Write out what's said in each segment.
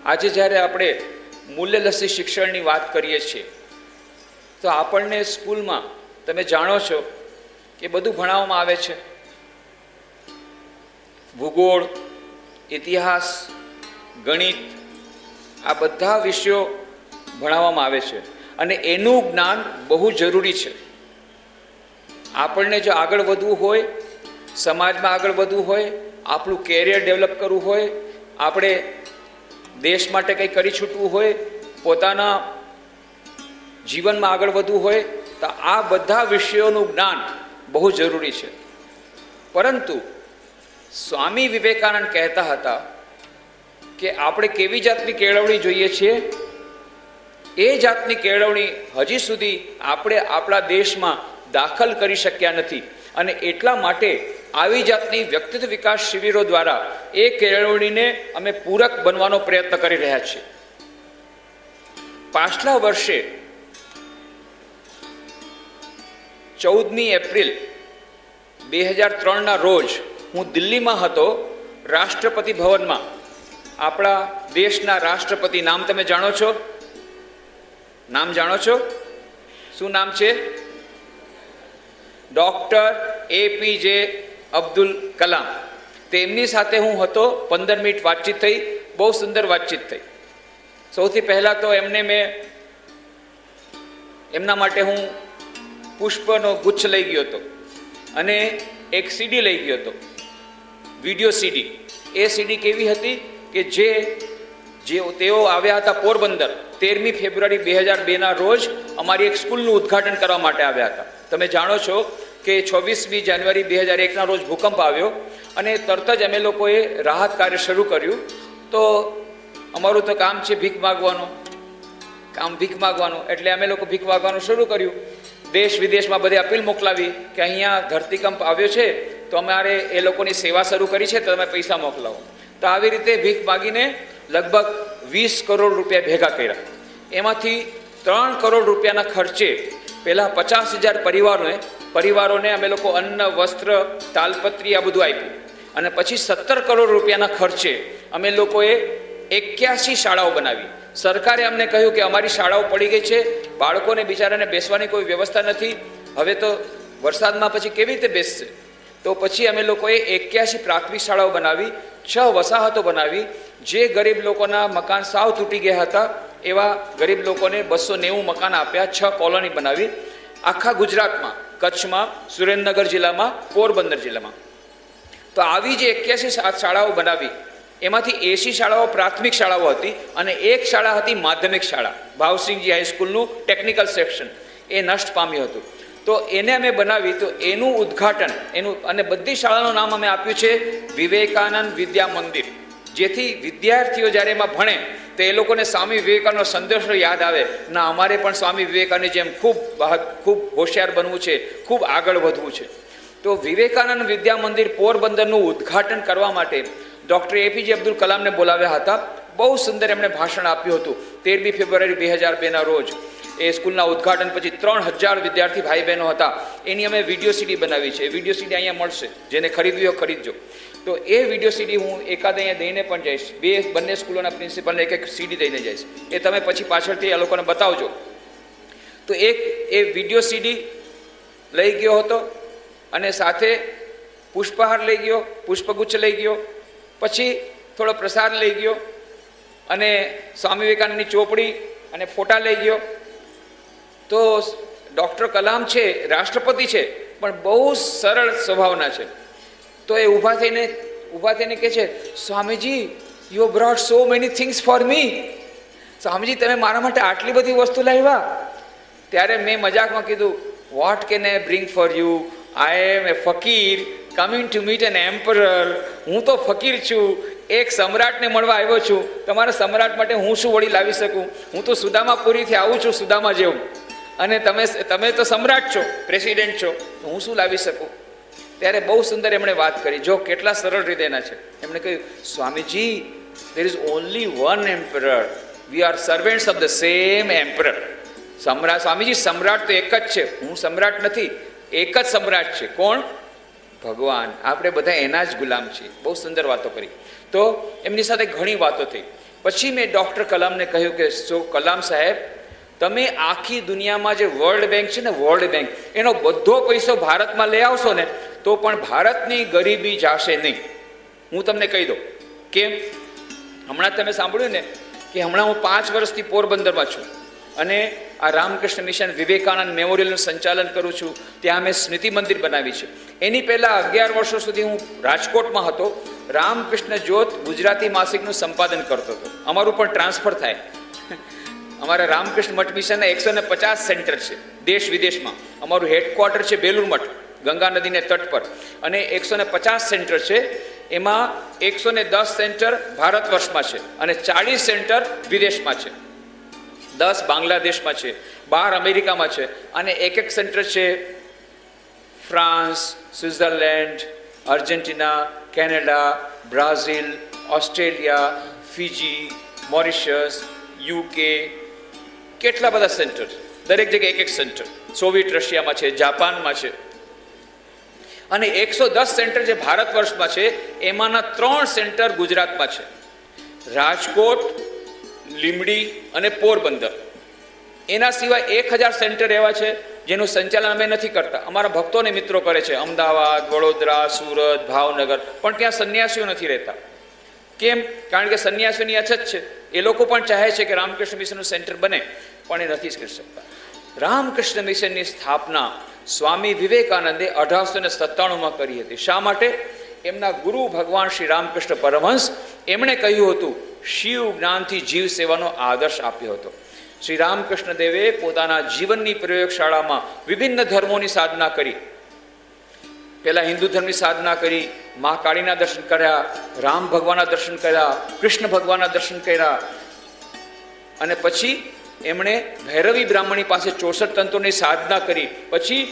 આજે જ્યારે આપણે મૂલ્યલક્ષી શિક્ષણની વાત કરીએ છીએ તો આપણને સ્કૂલમાં તમે જાણો છો કે બધું ભણાવવામાં આવે છે. ભૂગોળ, ઇતિહાસ, ગણિત, આ બધા વિષયો ભણાવવામાં આવે છે અને એનું જ્ઞાન બહુ જરૂરી છે. આપણને જો આગળ વધવું હોય, સમાજમાં આગળ વધવું હોય, આપણું કેરિયર ડેવલપ કરવું હોય, આપણે દેશ માટે કંઈ કરી છૂટવું હોય, પોતાના જીવનમાં આગળ વધવું હોય તો આ બધા વિષયોનું જ્ઞાન બહુ જરૂરી છે. પરંતુ સ્વામી વિવેકાનંદ કહેતા હતા કે આપણે કેવી જાતની કેળવણી જોઈએ છીએ, એ જાતની કેળવણી હજી સુધી આપણે આપણા દેશમાં દાખલ કરી શક્યા નથી અને એટલા માટે આવી જાતની વ્યક્તિત્વ વિકાસ શિબિરો દ્વારા એ કેળવણીને અમે પૂરક બનવાનો પ્રયત્ન કરી રહ્યા છીએ. પાછલા વર્ષે 14મી એપ્રિલ 2003ના રોજ હું દિલ્હીમાં હતો, રાષ્ટ્રપતિ ભવનમાં. આપણા દેશના રાષ્ટ્રપતિ, નામ તમે જાણો છો? નામ જાણો છો? શું નામ છે? Doctor APJ Abdul Kalam. તેમની સાથે હું હતો. 15 મિનિટ વાતચીત થઈ, બહુ સુંદર વાતચીત થઈ. સૌથી પહેલાં તો એમના માટે હું પુષ્પનો ગુચ્છ લઈ ગયો હતો અને એક CD લઈ ગયો હતો, વિડીયો CD. એ CD કેવી હતી કે જે તેઓ આવ્યા હતા પોરબંદર 13મી ફેબ્રુઆરી 2002ના રોજ અમારી એક સ્કૂલનું ઉદ્ઘાટન કરવા માટે આવ્યા હતા. તમે જાણો છો કે 26મી જાન્યુઆરી 2001ના રોજ ભૂકંપ આવ્યો અને તરત જ અમે લોકોએ રાહત કાર્ય શરૂ કર્યું. તો અમારું તો કામ છે ભીખ માગવાનું, એટલે અમે લોકો ભીખ માગવાનું શરૂ કર્યું. દેશ વિદેશમાં બધે અપીલ મોકલાવી કે અહીંયા ધરતીકંપ આવ્યો છે તો અમારે એ લોકોની સેવા શરૂ કરી છે, તો તમે પૈસા મોકલાવો. તો આવી રીતે ભીખ માગીને લગભગ 20 કરોડ રૂપિયા ભેગા કર્યા. એમાંથી 3 કરોડ રૂપિયાના ખર્ચે પહેલાં 50,000 પરિવારોને અમે લોકો અન્ન, વસ્ત્ર, તાલપત્રી આ બધું આપ્યું અને પછી 17 કરોડ રૂપિયાના ખર્ચે અમે લોકોએ 81 શાળાઓ બનાવી. સરકારે અમને કહ્યું કે અમારી શાળાઓ પડી ગઈ છે, બાળકોને બિચારાને બેસવાની કોઈ વ્યવસ્થા નથી, હવે તો વરસાદમાં પછી કેવી રીતે બેસશે? તો પછી અમે લોકોએ 81 પ્રાથમિક શાળાઓ બનાવી, 6 વસાહતો બનાવી. જે ગરીબ લોકોના મકાન સાવ તૂટી ગયા હતા એવા ગરીબ લોકોને 290 મકાન આપ્યા. 6 કોલોની બનાવી આખા ગુજરાતમાં, કચ્છમાં, સુરેન્દ્રનગર જિલ્લામાં, પોરબંદર જિલ્લામાં. તો આવી જે 81 શાળાઓ બનાવી એમાંથી 80 શાળાઓ પ્રાથમિક શાળાઓ હતી અને એક શાળા હતી માધ્યમિક શાળા, ભાવસિંહજી હાઈસ્કૂલનું ટેકનિકલ સેક્શન. એ નષ્ટ પામ્યું હતું. તો એને અમે બનાવી. તો એનું ઉદ્ઘાટન અને બધી શાળાનું નામ અમે આપ્યું છે વિવેકાનંદ વિદ્યા મંદિર, જેથી વિદ્યાર્થીઓ જ્યારે એમાં ભણે તો એ લોકોને સ્વામી વિવેકાનંદનો સંદેશો યાદ આવે, ના અમારે પણ સ્વામી વિવેકાનંદની જેમ ખૂબ હોશિયાર બનવું છે, ખૂબ આગળ વધવું છે. તો વિવેકાનંદ વિદ્યા મંદિર પોરબંદરનું ઉદ્ઘાટન કરવા માટે ડૉક્ટર APJ અબ્દુલ કલામને બોલાવ્યા હતા. બહુ સુંદર એમણે ભાષણ આપ્યું હતું 13મી ફેબ્રુઆરી 2002ના રોજ. એ સ્કૂલના ઉદ્ઘાટન પછી 3000 વિદ્યાર્થી ભાઈ બહેનો હતા. એની અમે વિડીયો CD બનાવી છે. વિડીયો CD અહીંયા મળશે, જેને ખરીદવી હોય ખરીદજો. તો એ વિડીયો CD હું એકાદ અહીંયા દઈને પણ જઈશ. બંને સ્કૂલોના પ્રિન્સિપલને એક CD દઈને જઈશ. એ તમે પછી પાછળથી આ લોકોને બતાવજો. તો એ વિડીયો CD લઈ ગયો હતો અને સાથે પુષ્પહાર લઈ ગયો, પુષ્પગુચ્છ લઈ ગયો, પછી થોડો પ્રસાદ લઈ ગયો અને સ્વામી વિવેકાનંદની ચોપડી અને ફોટા લઈ ગયો. તો ડૉક્ટર કલામ છે, રાષ્ટ્રપતિ છે, પણ બહુ સરળ સ્વભાવના છે. તો એ ઊભા થઈને કહે છે, Swamiji you brought so many things for me. Swamiji તમે મારા માટે આટલી બધી વસ્તુ લાવ્યા. ત્યારે મેં મજાકમાં કીધું, what can I bring for you? I am a fakir coming to meet an emperor. હું તો ફકીર છું, એક સમ્રાટને મળવા આવ્યો છું. તમારા સમ્રાટ માટે હું શું વળી લાવી શકું? હું તો સુદામાપુરીથી આવું છું, સુદામા જેવું, અને તમે તો સમ્રાટ છો, પ્રેસિડેન્ટ છો, તો હું શું લાવી શકું? ત્યારે બહુ સુંદર એમણે વાત કરી. જો કેટલા સરળ હૃદયના છે. એમણે કહ્યું, Swamiji there is only one emperor, we are servants of the same emperor. Swamiji સમ્રાટ તો એક જ છે, હું સમ્રાટ નથી, એક જ સમ્રાટ છે. કોણ? ભગવાન. આપણે બધા એના જ ગુલામ છીએ. બહુ સુંદર વાતો કરી. તો એમની સાથે ઘણી વાતો થઈ. પછી મેં ડૉક્ટર કલામને કહ્યું કે કલામ સાહેબ, તમે આખી દુનિયામાં જે વર્લ્ડ બેંક છે ને, વર્લ્ડ બેંક, એનો બધો પૈસો ભારતમાં લઈ આવશો ને તો પણ ભારતની ગરીબી જાશે નહીં. હું તમને કહી દઉં કેમ. હમણાં તમે સાંભળ્યું ને કે હમણાં હું 5 વર્ષથી પોરબંદરમાં છું અને આ રામકૃષ્ણ મિશન વિવેકાનંદ મેમોરિયલનું સંચાલન કરું છું. ત્યાં અમે સ્મૃતિ મંદિર બનાવી છે. એની પહેલાં 11 વર્ષો સુધી હું રાજકોટમાં હતો. રામકૃષ્ણ જ્યોત ગુજરાતી માસિકનું સંપાદન કરતો હતો. અમારું પણ ટ્રાન્સફર થાય. અમારા રામકૃષ્ણ મઠ મિશનના 150 સેન્ટર છે દેશ વિદેશમાં. અમારું હેડક્વાર્ટર છે બેલુર મઠ, ગંગા નદીને તટ પર, અને 150 સેન્ટર છે. એમાં 110 સેન્ટર ભારત વર્ષમાં છે અને 40 સેન્ટર વિદેશમાં છે. 10 બાંગ્લાદેશમાં છે, 12 અમેરિકામાં છે, અને એક સેન્ટર છે France, Switzerland, Argentina, Canada, Brazil, Australia, Fiji, Mauritius, UK, કેટલા બધા સેન્ટર. દરેક જગ્યાએ એક સેન્ટર. સોવિયત રશિયામાં છે, જાપાનમાં છે, અને 110 સેન્ટર જે ભારત વર્ષમાં છે એમાંના 3 સેન્ટર ગુજરાતમાં છે. રાજકોટ, લીંબડી અને પોરબંદર. એના સિવાય 1000 સેન્ટર એવા છે જેનું સંચાલન અમે નથી કરતા. અમારા ભક્તો અને મિત્રો કરે છે. અમદાવાદ, વડોદરા, સુરત, ભાવનગર. પણ ત્યાં સંન્યાસીઓ નથી રહેતા. કેમ? કારણ કે સંન્યાસીઓની અછત છે. એ લોકો પણ ચાહે છે કે રામકૃષ્ણ મિશનનું સેન્ટર બને, પણ એ નથી કરી શકતા. રામકૃષ્ણ મિશનની સ્થાપના સ્વામી વિવેકાનંદે 1897માં કરી હતી. શા માટે? એમના ગુરુ ભગવાન શ્રી રામકૃષ્ણ પરમહંસ એમણે કહ્યું હતું, શિવ જ્ઞાનથી જીવ સેવાનો આદર્શ આપ્યો હતો. શ્રી રામકૃષ્ણ દેવે પોતાના જીવનની પ્રયોગશાળામાં વિભિન્ન ધર્મોની સાધના કરી. પહેલા હિન્દુ ધર્મની સાધના કરી, મા કાળીના દર્શન કર્યા, રામ ભગવાનના દર્શન કર્યા, કૃષ્ણ ભગવાનના દર્શન કર્યા, અને પછી એમણે ભૈરવી બ્રાહ્મણી પાસે 64 તંત્રોની સાધના કરી. પછી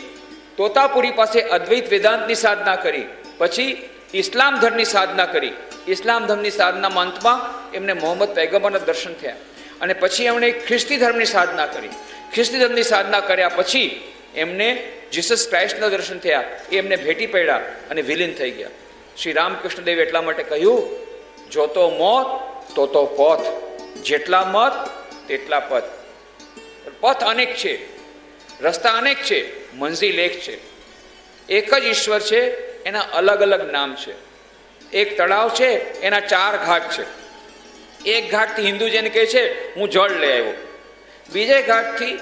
તોતાપુરી પાસે અદ્વૈત વેદાંતની સાધના કરી. પછી ઇસ્લામ ધર્મની સાધના કરી. ઇસ્લામ ધર્મની સાધનામાં અંતમાં એમને મોહમ્મદ પૈગંબરના દર્શન થયા. અને પછી એમણે ખ્રિસ્તી ધર્મની સાધના કરી. ખ્રિસ્તી ધર્મની સાધના કર્યા પછી એમને જીસસ ક્રાઇસ્ટના દર્શન થયા. એ એમને ભેટી પડ્યા અને વિલીન થઈ ગયા. શ્રી રામકૃષ્ણ દેવે એટલા માટે કહ્યું, જો તો મોત તો પોથ, જેટલા મત તેટલા પથ. પથ અનેક છે, રસ્તા અનેક છે, મંઝિલ એક છે. એક જ ઈશ્વર છે, એના અલગ અલગ નામ છે. એક તળાવ છે, એના 4 ઘાટ છે. એક ઘાટથી હિન્દુ જેને કહે છે હું જળ લઈ આવ્યો. બીજે ઘાટથી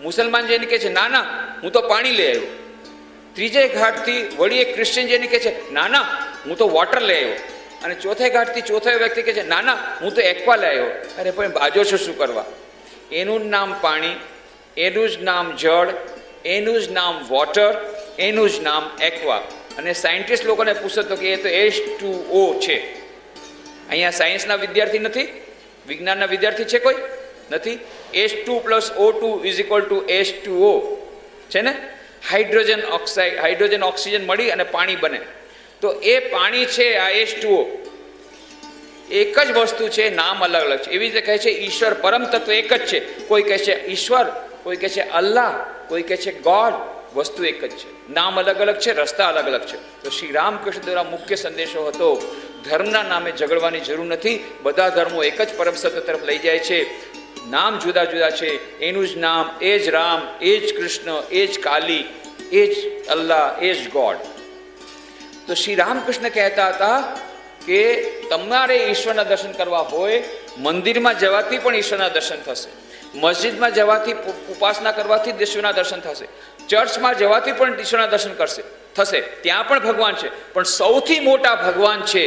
મુસલમાન જેને કહે છે ના ના હું તો પાણી લઈ આવ્યો. ત્રીજે ઘાટથી વળી એક ક્રિશ્ચિયન જેને કહે છે ના ના હું તો વોટર લઈ આવ્યો. અને ચોથે ઘાટથી ચોથો વ્યક્તિ કહે છે ના ના હું તો એક્વા લઈ આવ્યો. અરે પણ બાજો છો શું કરવા? એનું જ નામ પાણી, એનું જ નામ જળ, એનું જ નામ વોટર, એનું જ નામ એક્વા. અને સાયન્ટિસ્ટ લોકોને પૂછો તો કે એ તો H2O છે. અહીંયા સાયન્સના વિદ્યાર્થી નથી, વિજ્ઞાનના વિદ્યાર્થી છે કોઈ નથી? H2 + O2 = H2O છે ને. હાઇડ્રોજન ઓક્સાઇડ, હાઇડ્રોજન ઓક્સિજન મળી અને પાણી બને. તો એ પાણી છે આ H2O. એક જ વસ્તુ છે, નામ અલગ અલગ છે. એવી રીતે કહે છે ઈશ્વર પરમ તત્વ એક જ છે. કોઈ કહે છે ઈશ્વર, કોઈ કહે છે અલ્લાહ, કોઈ કહે છે ગોડ. વસ્તુ એક જ છે, નામ અલગ અલગ છે, રસ્તા અલગ અલગ છે. તો શ્રી રામકૃષ્ણ દ્વારા મુખ્ય સંદેશો હતો, ધર્મના નામે ઝઘડવાની જરૂર નથી. બધા ધર્મો એક જ પરમ સત્ય તરફ લઈ જાય છે. નામ જુદા જુદા છે, એનું જ નામ, એ જ રામ, એ જ કૃષ્ણ, એ જ કાલી, એ જ અલ્લાહ, એ જ ગોડ. તો શ્રી રામકૃષ્ણ કહેતા હતા કે તમારે ઈશ્વરના દર્શન કરવા હોય, મંદિરમાં જવાથી પણ ઈશ્વરના દર્શન થશે, મસ્જિદમાં જવાથી ઉપાસના કરવાથી ઈશ્વરના દર્શન થશે, ચર્ચમાં જવાથી પણ ઈશ્વરના દર્શન થશે. ત્યાં પણ ભગવાન છે, પણ સૌથી મોટા ભગવાન છે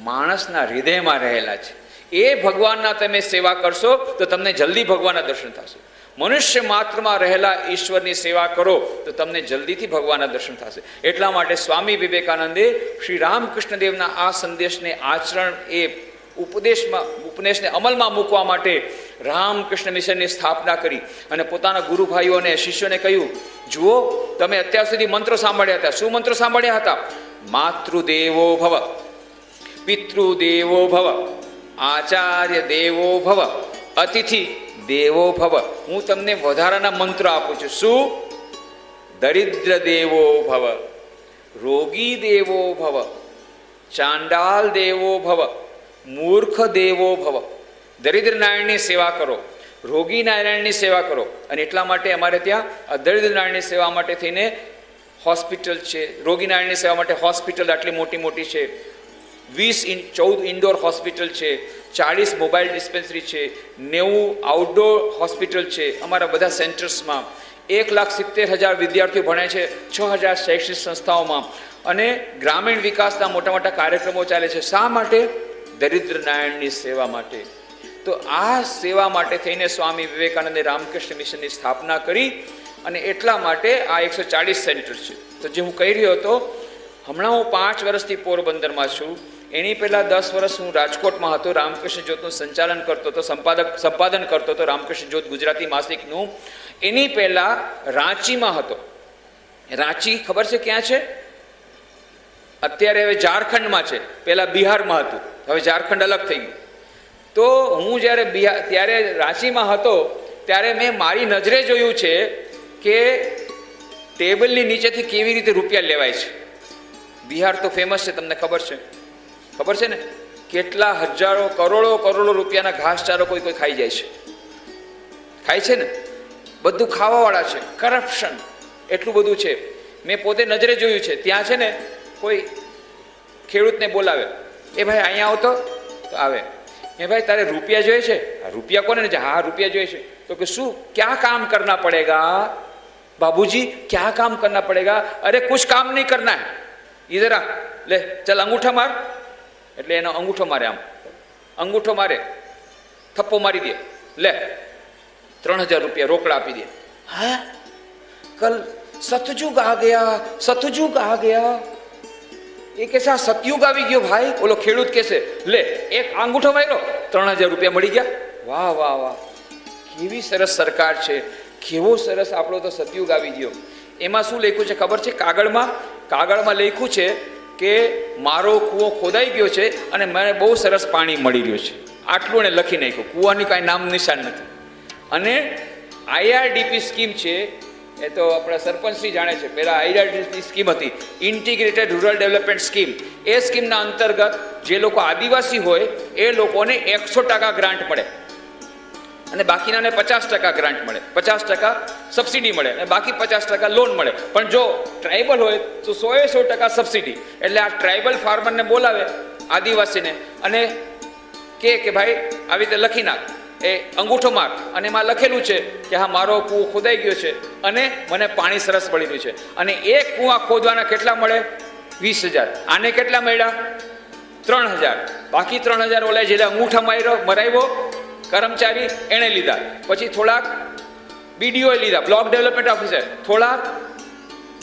માણસના હૃદયમાં રહેલા છે. એ ભગવાનના તમે સેવા કરશો તો તમને જલ્દી ભગવાનના દર્શન થશે. મનુષ્ય માત્રમાં રહેલા ઈશ્વરની સેવા કરો તો તમને જલ્દીથી ભગવાનના દર્શન થશે. એટલા માટે સ્વામી વિવેકાનંદે શ્રી રામકૃષ્ણ દેવના આ સંદેશને આચરણ, એ ઉપદેશને અમલમાં મૂકવા માટે રામકૃષ્ણ મિશનની સ્થાપના કરી અને પોતાના ગુરુભાઈઓ અને શિષ્યોને કહ્યું, જુઓ તમે અત્યાર સુધી મંત્રો સાંભળ્યા હતા. શું મંત્રો સાંભળ્યા હતા? માતૃદેવો ભવ, પિતૃદેવો ભવ, આચાર્ય દેવો ભવ, અતિથિ દેવો ભવ. હું તમને વધારાના મંત્ર આપું છું. શું? દરિદ્ર દેવો ભવ, રોગી દેવો ભવ, ચાંડાલ દેવો ભવ, મૂર્ખ દેવો ભવ, દરિદ્ર નારાયણની સેવા કરો, રોગી નારાયણની સેવા કરો. અને એટલા માટે અમારે ત્યાં આ દરિદ્ર નારાયણની સેવા માટે થઈને હોસ્પિટલ છે, રોગી નારાયણની સેવા માટે હોસ્પિટલ આટલી મોટી મોટી છે, 14 ઇન્ડોર હોસ્પિટલ છે, 40 મોબાઈલ ડિસ્પેન્સરી છે, 90 આઉટડોર હોસ્પિટલ છે અમારા બધા સેન્ટર્સમાં. 1,70,000 વિદ્યાર્થીઓ ભણે છે 6,000 શૈક્ષણિક સંસ્થાઓમાં. અને ગ્રામીણ વિકાસના મોટા મોટા કાર્યક્રમો ચાલે છે. શા માટે? દરિદ્ર નારાયણની સેવા માટે. તો આ સેવા માટે થઈને સ્વામી વિવેકાનંદે રામકૃષ્ણ મિશનની સ્થાપના કરી. અને એટલા માટે આ 140 સેન્ટર છે. તો જે હું કહી રહ્યો હતો, હમણાં હું 5 વર્ષથી પોરબંદરમાં છું. એની પહેલાં 10 વર્ષ હું રાજકોટમાં હતો, રામકૃષ્ણ જ્યોતનું સંચાલન કરતો હતો, સંપાદન કરતો હતો રામકૃષ્ણ જ્યોત ગુજરાતી માસિકનું. એની પહેલાં રાંચીમાં હતો. રાંચી ખબર છે ક્યાં છે? અત્યારે હવે ઝારખંડમાં છે. પહેલાં બિહારમાં હતું, હવે ઝારખંડ અલગ થઈ ગયું. તો હું જ્યારે ત્યારે રાંચીમાં હતો ત્યારે મેં મારી નજરે જોયું છે કે ટેબલની નીચેથી કેવી રીતે રૂપિયા લેવાય છે. બિહાર તો ફેમસ છે, તમને ખબર છે ને? કેટલા હજારો કરોડો રૂપિયાના ઘાસચારો કોઈ ખાઈ જાય છે. ખાય છે ને, બધું ખાવાવાળા છે. કરપ્શન એટલું બધું છે. મેં પોતે નજરે જોયું છે. ત્યાં છે ને કોઈ ખેડૂતને બોલાવે, એ ભાઈ અહીંયા આવતો તો આવે. એ ભાઈ તારે રૂપિયા જોઈએ છે? રૂપિયા કોને? હા રૂપિયા જોઈએ છે. તો કે શું, ક્યાં કામ કરના પડેગા બાબूजी, ક્યાં કામ કરના પડેગા? અરે કુછ કામ નહીં કરના હૈ, ઇધર આ લે, ચલ અંગૂઠા માર. એટલે એનો અંગૂઠો મારે, આમ અંગૂઠો મારે, થપ્પો મારી દે, લે 3,000 રૂપિયા રોકડા આપી દે. હા, કલ સતયુગ આ ગયા. એ કહેશે આ સતયુગ આવી ગયો ભાઈ. ઓલો ખેડૂત કહેશે લે એક અંગૂઠો માર્યો, 3,000 રૂપિયા મળી ગયા. વાહ વાહ વાહ, કેવી સરસ સરકાર છે, કેવો સરસ આપણો તો સતયુગ આવી ગયો. એમાં શું લખ્યું છે ખબર છે? કાગળમાં લખ્યું છે કે મારો કૂવો ખોદાઈ ગયો છે અને મને બહુ સરસ પાણી મળી રહ્યું છે. આટલું એને લખી નાખ્યું. કૂવાની કાંઈ નામ નિશાન નથી. અને IRDP સ્કીમ છે, એ તો આપણા સરપંચશ્રી જાણે છે. પહેલાં IRDP સ્કીમ હતી, ઇન્ટિગ્રેટેડ રૂરલ ડેવલપમેન્ટ સ્કીમ. એ સ્કીમના અંતર્ગત જે લોકો આદિવાસી હોય એ લોકોને 100% ગ્રાન્ટ મળે અને બાકીનાને 50% ગ્રાન્ટ મળે, 50% સબસિડી મળે અને બાકી 50% લોન મળે. પણ જો ટ્રાઇબલ હોય તો 100% સબસિડી. એટલે આ ટ્રાઇબલ ફાર્મરને બોલાવે, આદિવાસીને, અને કે ભાઈ આવી રીતે લખી નાખ, એ અંગૂઠો માર, અને એમાં લખેલું છે કે હા મારો કૂવો ખોદાઈ ગયો છે અને મને પાણી સરસ મળી રહ્યું છે. અને એક કૂવા ખોદવાના કેટલા મળે? 20,000. આને કેટલા મળ્યા? 3,000. બાકી 3,000 ઓલા જેને અંગૂઠા મરાવ્યો કર્મચારી એણે લીધા. પછી થોડાક BDO લીધા, બ્લોક ડેવલપમેન્ટ ઓફિસર, થોડાક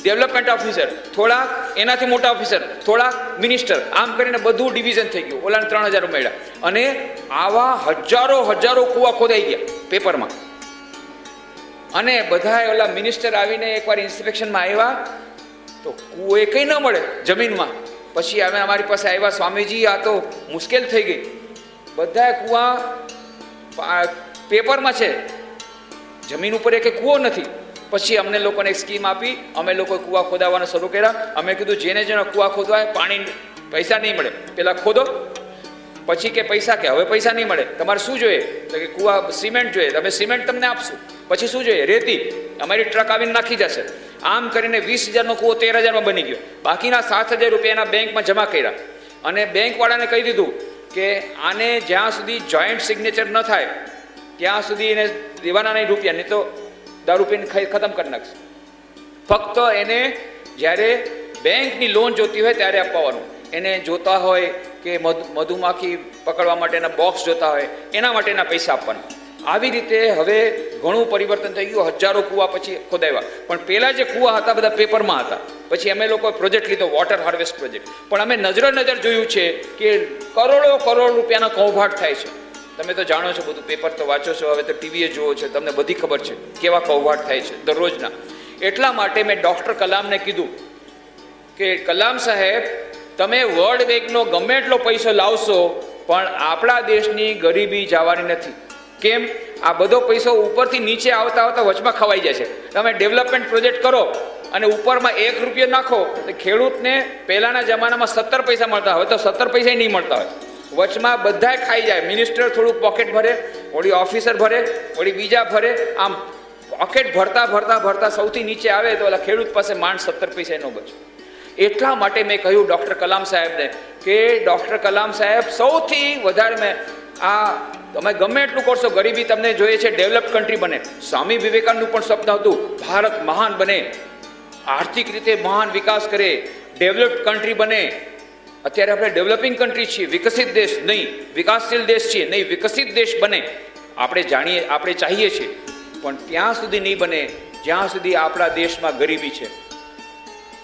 ડેવલપમેન્ટ ઓફિસર, થોડાક એનાથી મોટા ઓફિસર, થોડાક મિનિસ્ટર. આમ કરીને બધું ડિવિઝન થઈ ગયું. ઓલાને 3,000 મળ્યા. અને આવા હજારો કૂવા ખોદાઈ ગયા પેપરમાં. અને બધા ઓલા મિનિસ્ટર આવીને એકવાર ઇન્સ્પેક્શનમાં આવ્યા તો કૂવો એ કંઈ ન મળે જમીનમાં. પછી અમે અમારી પાસે આવ્યા, સ્વામીજી આ તો મુશ્કેલ થઈ ગઈ, બધા કૂવા પેપરમાં છે, જમીન ઉપર એક કૂવો નથી. પછી અમને લોકોને એક સ્કીમ આપી, અમે લોકો કૂવા ખોદાવવાનું શરૂ કર્યા. અમે કીધું જેને કૂવા ખોદવાય પાણી પૈસા નહીં મળે, પહેલાં ખોદો, પછી કે પૈસા, કે હવે પૈસા નહીં મળે, તમારે શું જોઈએ? તો કે કૂવા સિમેન્ટ જોઈએ, અમે સિમેન્ટ તમને આપશું. પછી શું જોઈએ? રેતી, અમારી ટ્રક આવીને નાખી જશે. આમ કરીને 20,000નો કૂવો 13,000માં બની ગયો. બાકીના 7,000 રૂપિયા એના બેંકમાં જમા કર્યા. અને બેંકવાળાને કહી દીધું કે આને જ્યાં સુધી જોઈન્ટ સિગ્નેચર ન થાય ત્યાં સુધી એને દેવાના નહીં રૂપિયા, નહીં તો દારૂ પીને ખતમ કરી નાખશે. ફક્ત એને જ્યારે બેંકની લોન જોતી હોય ત્યારે આપવાનું. એને જોતા હોય કે મધુમાખી પકડવા માટેના બોક્સ જોતા હોય એના માટેના પૈસા આપવાના. આવી રીતે હવે ઘણું પરિવર્તન થઈ ગયું. હજારો કૂવા પછી ખોદાવ્યા. પણ પહેલાં જે કૂવા હતા બધા પેપરમાં હતા. પછી અમે લોકોએ પ્રોજેક્ટ લીધો, વોટર હાર્વેસ્ટ પ્રોજેક્ટ. પણ અમે નજર જોયું છે કે કરોડો રૂપિયાના કૌભાંડ થાય છે. તમે તો જાણો છો, બધું પેપર તો વાંચો છો, હવે તો ટીવીએ જુઓ છો, તમને બધી ખબર છે કેવા કૌભાંડ થાય છે દરરોજના. એટલા માટે મેં ડૉક્ટર કલામને કીધું કે કલામ સાહેબ, તમે વર્લ્ડ બેંકનો ગમે એટલો પૈસો લાવશો પણ આપણા દેશની ગરીબી જવાની નથી. કેમ? આ બધો પૈસો ઉપરથી નીચે આવતા વચમાં ખવાઈ જાય છે. તમે ડેવલપમેન્ટ પ્રોજેક્ટ કરો અને ઉપરમાં 1 રૂપિયો નાખો તો ખેડૂતને પહેલાંના જમાનામાં 17 પૈસા મળતા, હવે તો 17 પૈસા નહીં મળતા હોય. વચમાં બધાય ખાઈ જાય. મિનિસ્ટર થોડું પોકેટ ભરે, વળી ઓફિસર ભરે, વળી બીજા ભરે, આમ પોકેટ ભરતા ભરતા ભરતા સૌથી નીચે આવે તો ઓલા ખેડૂત પાસે માંડ 17 પૈસા નો બચે. એટલા માટે મેં કહ્યું ડૉક્ટર કલામ સાહેબને કે ડૉક્ટર કલામ સાહેબ સૌથી વધારે મેં આ તમે ગમે એટલું કરશો, ગરીબી તમને જોઈએ છે, ડેવલપ કન્ટ્રી બને. સ્વામી વિવેકાનંદનું પણ સપનું હતું ભારત મહાન બને, આર્થિક રીતે મહાન વિકાસ કરે, ડેવલપ્ડ કન્ટ્રી બને. અત્યારે આપણે ડેવલપિંગ કન્ટ્રી છીએ, વિકસિત દેશ નહીં, વિકાસશીલ દેશ છીએ નહીં, વિકસિત દેશ બને આપણે જાણીએ, આપણે ચાહીએ છીએ. પણ ત્યાં સુધી નહીં બને જ્યાં સુધી આપણા દેશમાં ગરીબી છે.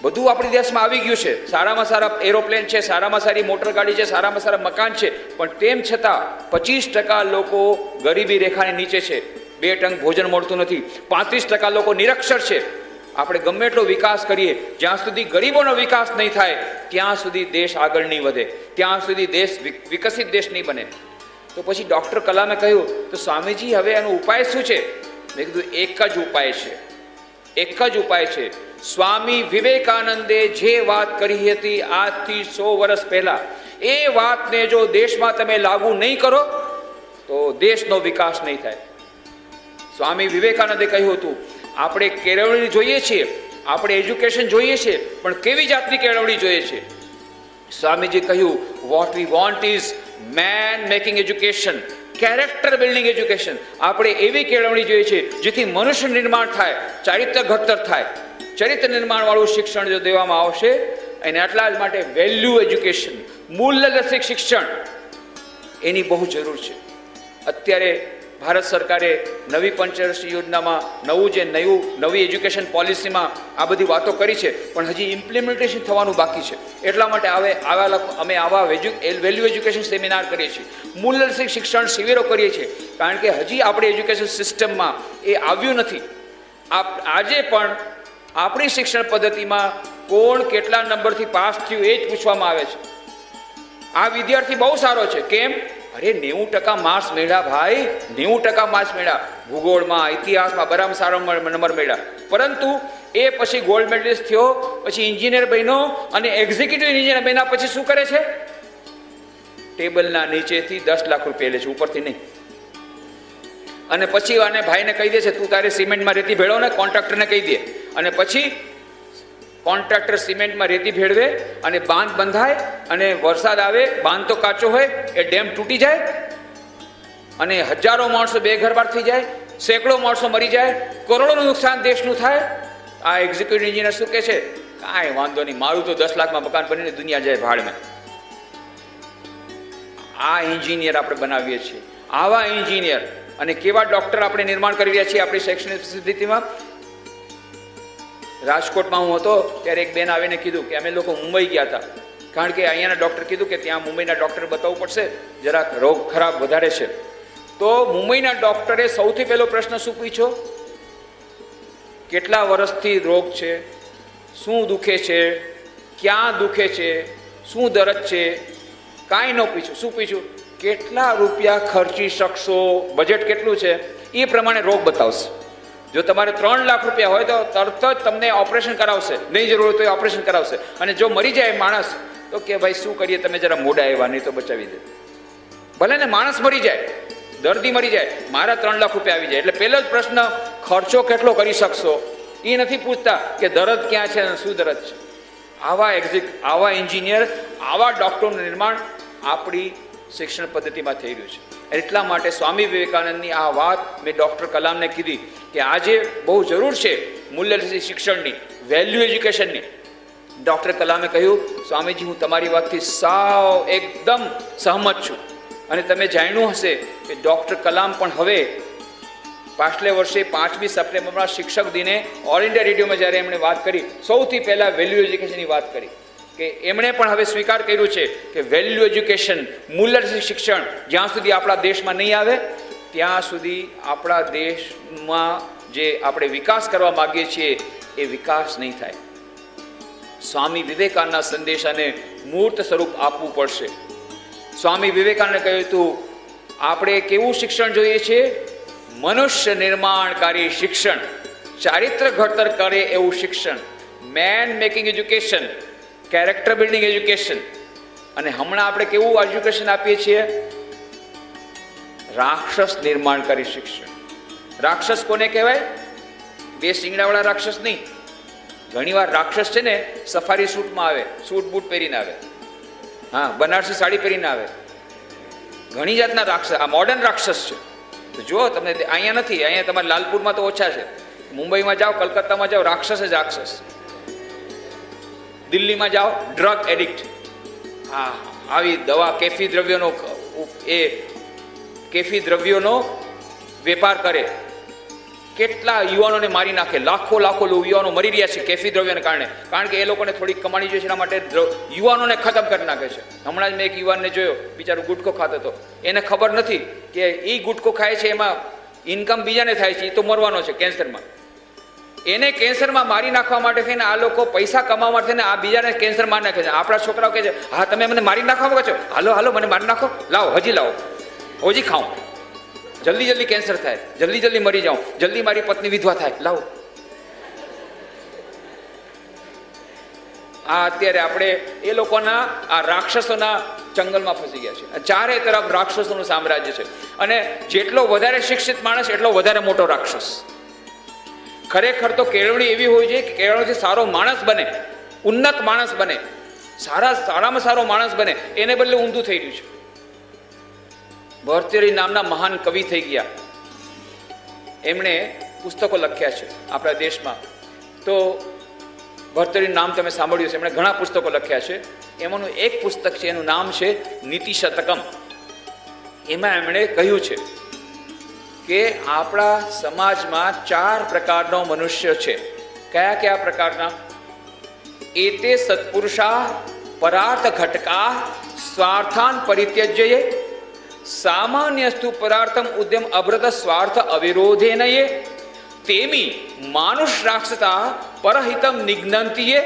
બધું આપણી દેશમાં આવી ગયું છે, સારામાં સારા એરોપ્લેન છે, સારામાં સારી મોટર ગાડી છે, સારામાં સારા મકાન છે, પણ તેમ છતાં 25% લોકો ગરીબી રેખાની નીચે છે, 2 ટંક ભોજન મળતું નથી, 35% લોકો નિરક્ષર છે. આપણે ગમે એટલો વિકાસ કરીએ, જ્યાં સુધી ગરીબોનો વિકાસ નહીં થાય ત્યાં સુધી દેશ આગળ નહીં વધે, ત્યાં સુધી દેશ વિકસિત દેશ નહીં બને. તો પછી ડૉક્ટર કલામે કહ્યું તો સ્વામીજી હવે એનો ઉપાય શું છે? મેં કીધું એક જ ઉપાય છે, એક જ ઉપાય છે. સ્વામી વિવેકાનંદે જે વાત કરી હતી આજથી 100 વર્ષ પહેલા, એ વાતને જો દેશમાં તમે લાગુ નહીં કરો તો દેશનો વિકાસ નહીં થાય. સ્વામી વિવેકાનંદે કહ્યું હતું આપણે કેળવણી જોઈએ છીએ, આપણે એજ્યુકેશન જોઈએ છીએ, પણ કેવી જાતની કેળવણી જોઈએ છે? સ્વામીજી કહ્યું what we want is man making education, character building education. આપણે એવી કેળવણી જોઈએ છે જેથી મનુષ્ય નિર્માણ થાય, ચારિત્ર ઘડતર થાય. ચરિત્ર નિર્માણ વાળું શિક્ષણ જો દેવામાં આવશે, અને એટલા જ માટે વેલ્યુ એજ્યુકેશન, મૂલ્યલક્ષી શિક્ષણ એની બહુ જરૂર છે. અત્યારે ભારત સરકારે નવી પંચવર્ષીય યોજનામાં નવી એજ્યુકેશન પોલિસીમાં આ બધી વાતો કરી છે, પણ હજી ઇમ્પ્લિમેન્ટેશન થવાનું બાકી છે. એટલા માટે અમે આવા વેલ્યુ એજ્યુકેશન સેમિનાર કરીએ છીએ, મૂલ્યલક્ષી શિક્ષણ શિબિરો કરીએ છીએ, કારણ કે હજી આપણે એજ્યુકેશન સિસ્ટમમાં એ આવ્યું નથી. આજે પણ આપણી શિક્ષણ પદ્ધતિમાં કોણ કેટલા નંબરથી પાસ થયું એ જ પૂછવામાં આવે છે. આ વિદ્યાર્થી બહુ સારો છે, કેમ? અરે 90% માર્ક્સ મેળ્યા ભાઈ, 90% માર્ક્સ મેળ્યા, ભૂગોળમાં, ઇતિહાસમાં બરાબર સારો નંબર મેળ્યા, પરંતુ એ પછી ગોલ્ડ મેડલિસ્ટ થયો, પછી એન્જિનિયર બન્યો, અને એક્ઝિક્યુટિવ એન્જિનિયર બન્યા પછી શું કરે છે? ટેબલના નીચેથી 10 લાખ રૂપિયા લે છે, ઉપરથી નહીં. અને પછી આને ભાઈને કહી દે છે તું તારે સિમેન્ટમાં રેતી ભેળો ને, કોન્ટ્રાક્ટરને કહી દે, અને પછી કોન્ટ્રાક્ટર સિમેન્ટમાં રેતી ભેળવે અને બાંધ બંધાય, અને વરસાદ આવે, બાંધ તો કાચો હોય, એ ડેમ તૂટી જાય અને હજારો માણસો બેઘરબાર થઈ જાય, સેંકડો માણસો મરી જાય, કરોડોનું નુકસાન દેશનું થાય. આ એક્ઝિક્યુટિવ એન્જિનિયર શું કહે છે? કાંઈ વાંધો નહીં, મારું તો 10 લાખમાં મકાન બનીને દુનિયા જાય ભાડમાં. આ એન્જિનિયર આપણે બનાવીએ છીએ, આવા એન્જિનિયર. અને કેવા ડૉક્ટર આપણે નિર્માણ કરી રહ્યા છીએ આપણી શૈક્ષણિક સ્થિતિમાં. રાજકોટમાં હું હતો ત્યારે એક બેન આવીને કીધું કે અમે લોકો મુંબઈ ગયા હતા, કારણ કે અહીંયાના ડૉક્ટર કીધું કે ત્યાં મુંબઈના ડૉક્ટર બતાવવું પડશે, જરાક રોગ ખરાબ વધારે છે. તો મુંબઈના ડૉક્ટરે સૌથી પહેલો પ્રશ્ન શું પૂછ્યો? કેટલા વર્ષથી રોગ છે, શું દુખે છે, ક્યાં દુખે છે, શું દર્દ છે? કાંઈ ન પૂછ્યું. શું પૂછ્યું? કેટલા રૂપિયા ખર્ચી શકશો, બજેટ કેટલું છે, એ પ્રમાણે રોગ બતાવશે. જો તમારે 3 લાખ રૂપિયા હોય તો તરત જ તમને ઓપરેશન કરાવશે, નહીં જરૂર હોય તો ઓપરેશન કરાવશે. અને જો મરી જાય માણસ તો કે ભાઈ શું કરીએ, તમે જરા મોડા આવ્યા, નહીં તો બચાવી દે. ભલે ને માણસ મરી જાય, દર્દી મરી જાય, મારા 3 લાખ રૂપિયા આવી જાય. એટલે પહેલો જ પ્રશ્ન ખર્ચો કેટલો કરી શકશો, એ નથી પૂછતા કે દર્દ ક્યાં છે અને શું દર્દ છે. આવા એન્જિનિયર, આવા ડૉક્ટરનું નિર્માણ આપણી શિક્ષણ પદ્ધતિમાં થઈ રહ્યું છે. એટલા માટે સ્વામી વિવેકાનંદની આ વાત મેં ડૉક્ટર કલામને કીધી કે આજે બહુ જરૂર છે મૂલ્યલક્ષી શિક્ષણની, વેલ્યુ એજ્યુકેશનની. ડૉક્ટર કલામે કહ્યું સ્વામીજી હું તમારી વાતથી સાવ એકદમ સહમત છું. અને તમે જાણ્યું હશે કે ડૉક્ટર કલામ પણ હવે પાછલે વર્ષે 5મી સપ્ટેમ્બરમાં શિક્ષક દિને ઓલ ઇન્ડિયા રેડિયોમાં જ્યારે એમણે વાત કરી, સૌથી પહેલાં વેલ્યુ એજ્યુકેશનની વાત કરી કે એમણે પણ હવે સ્વીકાર કર્યું છે કે વેલ્યુ એજ્યુકેશન, મૂલ્યલક્ષી શિક્ષણ જ્યાં સુધી આપણા દેશમાં નહીં આવે ત્યાં સુધી આપણા દેશમાં જે આપણે વિકાસ કરવા માગીએ છીએ એ વિકાસ નહીં થાય. સ્વામી વિવેકાનંદના સંદેશાને મૂર્ત સ્વરૂપ આપવું પડશે. સ્વામી વિવેકાનંદે કહ્યું હતું આપણે કેવું શિક્ષણ જોઈએ છીએ? મનુષ્ય નિર્માણકારી શિક્ષણ, ચારિત્ર ઘડતર કરે એવું શિક્ષણ, man making education, character building education. અને હમણાં આપણે કેવું એજ્યુકેશન આપીએ છીએ? રાક્ષસ નિર્માણ કરી શિક્ષણ. રાક્ષસ કોને કહેવાય? બે શિંગડાવાળા રાક્ષસ નહીં. ઘણીવાર રાક્ષસ છે ને સફારી સૂટમાં આવે, સૂટ બૂટ પહેરીને આવે, હા, બનારસી સાડી પહેરીને આવે. ઘણી જાતના રાક્ષસ, આ મોડર્ન રાક્ષસ છે. તો જો તમને અહીંયા નથી, અહીંયા તમારે લાલપુરમાં તો ઓછા છે. મુંબઈમાં જાઓ, કલકત્તામાં જાઓ, રાક્ષસ જ રાક્ષસ. દિલ્હીમાં જાઓ, ડ્રગ એડિક્ટ, હા, આવી દવા કેફી દ્રવ્યોનો વેપાર કરે. કેટલા યુવાનોને મારી નાખે, લાખો યુવાનો મરી રહ્યા છે કેફી દ્રવ્યોને કારણે. કારણ કે એ લોકોને થોડીક કમાણી જોઈએ છે, એના માટે યુવાનોને ખતમ કરી નાખે છે. હમણાં જ મેં એક યુવાનને જોયો, બિચારો ગુટખો ખાતો હતો. એને ખબર નથી કે એ ગુટખો ખાય છે એમાં ઇન્કમ બીજાને થાય છે, એ તો મરવાનો છે કેન્સરમાં. એને કેન્સરમાં મારી નાખવા માટે થઈને આ લોકો પૈસા કમાવા માટે થઈને આ બીજાને કેન્સર મારી નાખે છે. આપણા છોકરાઓ કહે છે, હા તમે મને મારી નાખવા માંગો છો, હાલો મને મારી નાખો, લાવો હજી ખાઉં, જલ્દી કેન્સર થાય, જલ્દી મરી જાઉં, જલ્દી મારી પત્ની વિધવા થાય, લાવો. આ અત્યારે આપણે એ લોકોના આ રાક્ષસોના જંગલમાં ફસી ગયા છે. ચારે તરફ રાક્ષસોનું સામ્રાજ્ય છે. અને જેટલો વધારે શિક્ષિત માણસ એટલો વધારે મોટો રાક્ષસ. ખરેખર તો કેળવણી એવી હોવી જોઈએ કે કેળવણીથી સારો માણસ બને, ઉન્નત માણસ બને, સારામાં સારો માણસ બને. એને બદલે ઊંધું થઈ રહ્યું છે. ભર્તૃહરિ નામના મહાન કવિ થઈ ગયા. એમણે પુસ્તકો લખ્યા છે આપણા દેશમાં. તો ભર્તૃહરિ નામ તમે સાંભળ્યું છે, એમણે ઘણા પુસ્તકો લખ્યા છે. એમાંનું એક પુસ્તક છે, એનું નામ છે નીતિ શતકમ. એમાં એમણે કહ્યું છે કે આપણા સમાજમાં 4 પ્રકારનો મનુષ્ય છે. કયા પ્રકારના? એતે સત્પુરુષા પરાર્થ ઘટકા સ્વાર્થાન પરિત્યજ્ય સામાન્યસ્તુ પરાર્થમ ઉદ્યમ અભ્રત સ્વાર્થ અવિરોધેનયે તેમી માનુષ રાક્ષસા પરહિતમ નિઘ્નંતિયે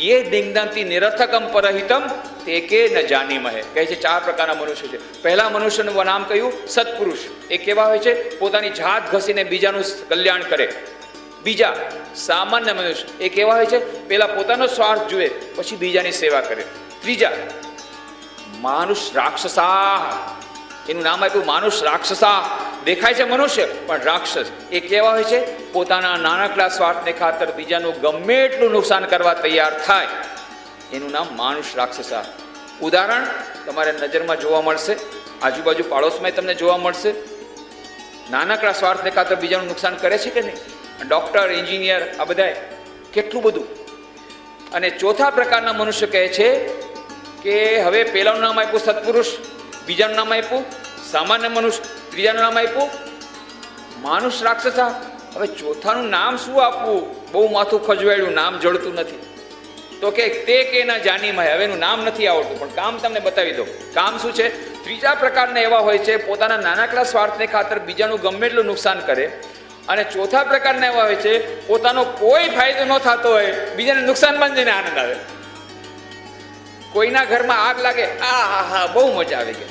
યે નિઘ્નંતિ નિરર્થકમ પરહિતમ તે કે ન જાનીમહે. કહે છે 4 પ્રકારના મનુષ્ય છે. પહેલા મનુષ્યનું નામ કહ્યું સત્પુરુષ. એ કેવા હોય છે? પોતાની જાત ઘસીને બીજાનું કલ્યાણ કરે. બીજા સામાન્ય મનુષ્ય. એ કેવા હોય છે? પહેલા પોતાનો સ્વાર્થ જુએ, પછી બીજાની સેવા કરે. ત્રીજા માનુષ રાક્ષસા. એનું નામ આપ્યું માનુષ રાક્ષસા. દેખાય છે મનુષ્ય પણ રાક્ષસ. એ કેવા હોય છે? પોતાના નાનકડા સ્વાર્થને ખાતર બીજાનું ગમે એટલું નુકસાન કરવા તૈયાર થાય. એનું નામ માનુષ રાક્ષસા. ઉદાહરણ તમારે નજરમાં જોવા મળશે, આજુબાજુ પાડોશમાં તમને જોવા મળશે. નાનકડા સ્વાર્થને ખાતર બીજાનું નુકસાન કરે છે કે નહીં? ડૉક્ટર, એન્જિનિયર, આ બધા કેટલું બધું. અને ચોથા પ્રકારના મનુષ્ય કહે છે કે હવે પહેલાનું નામ આપ્યું સત્પુરુષ, બીજાનું નામ આપ્યું સામાન્ય મનુષ્ય, ત્રીજાનું નામ આપ્યું માનુષ રાક્ષસા. હવે ચોથાનું નામ શું આપવું? બહુ માથું ખજવાયું, નામ જડતું નથી. તો કે તે કે ના જાનીમાં. હવે એનું નામ નથી આવડતું, પણ કામ તમને બતાવી દો. કામ શું છે? ત્રીજા પ્રકારના એવા હોય છે પોતાના નાનકડા સ્વાર્થને ખાતર બીજાનું ગમે એટલું નુકસાન કરે. અને ચોથા પ્રકારના એવા હોય છે પોતાનો કોઈ ફાયદો ન થતો હોય, બીજાને નુકસાનમાં જઈને આનંદ આવે. કોઈના ઘરમાં આગ લાગે, હા બહુ મજા આવી ગઈ.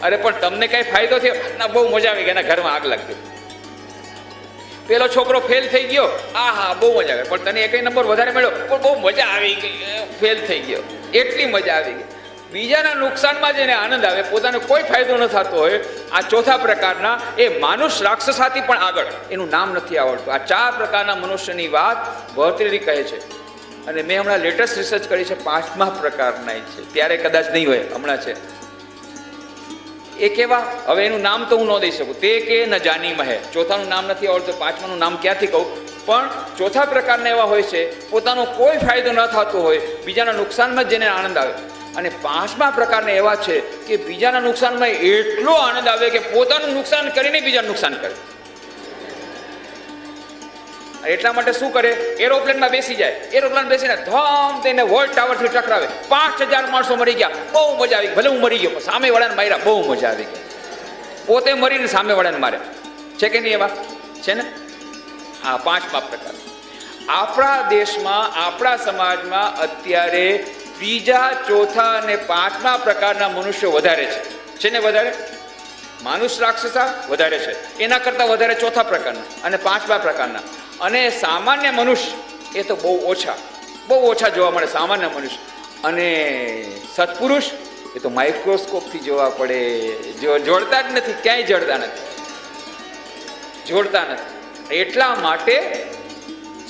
અરે પણ તમને કઈ ફાયદો થયો? ના, બહુ મજા આવી ગઈ, એના ઘરમાં આગ લાગી. પેલો છોકરો ફેલ થઈ ગયો, હા બહુ મજા આવે. પણ તને એકય નંબર વધારે મળ્યો, પણ બહુ મજા આવી ગઈ. ફેલ થઈ ગયો, એટલી મજા આવી ગઈ. બીજાના નુકસાનમાં જઈને આનંદ આવે, પોતાને કોઈ ફાયદો ન થતો હોય. આ ચોથા પ્રકારના એ માનુષ રાક્ષસાથી પણ આગળ. એનું નામ નથી આવડતું. આ 4 પ્રકારના મનુષ્યની વાત ભર્તૃહરિ કહે છે. અને મેં હમણાં લેટેસ્ટ રિસર્ચ કરી છે, 5મા પ્રકારના છે. ત્યારે કદાચ નહીં હોય, હમણાં છે. એ કેવા? હવે એનું નામ તો હું ન દઈ શકું. તે કે ન જાની મહે. ચોથાનું નામ નથી આવડતું, 5માનું નામ ક્યાંથી કહું? પણ ચોથા પ્રકારના એવા હોય છે પોતાનો કોઈ ફાયદો ન થતો હોય, બીજાના નુકસાનમાં જેને આનંદ આવે. અને 5મા પ્રકારના એવા છે કે બીજાના નુકસાનમાં એટલો આનંદ આવે કે પોતાનું નુકસાન કરીને બીજાનું નુકસાન કરે. એટલા માટે શું કરે? એરોપ્લેનમાં બેસી જાય. એરોપ્લેન બેસીને ધમ તેને વર્લ્ડ ટાવરથી ટકરાવે. 5000 માણસો મરી ગયા, બહુ મજા આવી. ભલે હું મરી ગયો, સામે વાળાને માર્યા, બહુ મજા આવી ગઈ. પોતે મરીને સામે વાળાને મારે છે કે નહીં? એવા છે ને. આ 5મા પ્રકાર. આપણા દેશમાં, આપણા સમાજમાં અત્યારે 3જા, 4થા અને 5મા પ્રકારના મનુષ્યો વધારે છે ને? વધારે માનુષ રાક્ષસા વધારે છે, એના કરતાં વધારે ચોથા પ્રકારના અને 5મા પ્રકારના. અને સામાન્ય મનુષ્ય એ તો બહુ ઓછા જોવા મળે. સામાન્ય મનુષ્ય અને સત્પુરુષ એ તો માઇક્રોસ્કોપથી જોવા પડે, જોડતા જ નથી, ક્યાંય જોડતા નથી. એટલા માટે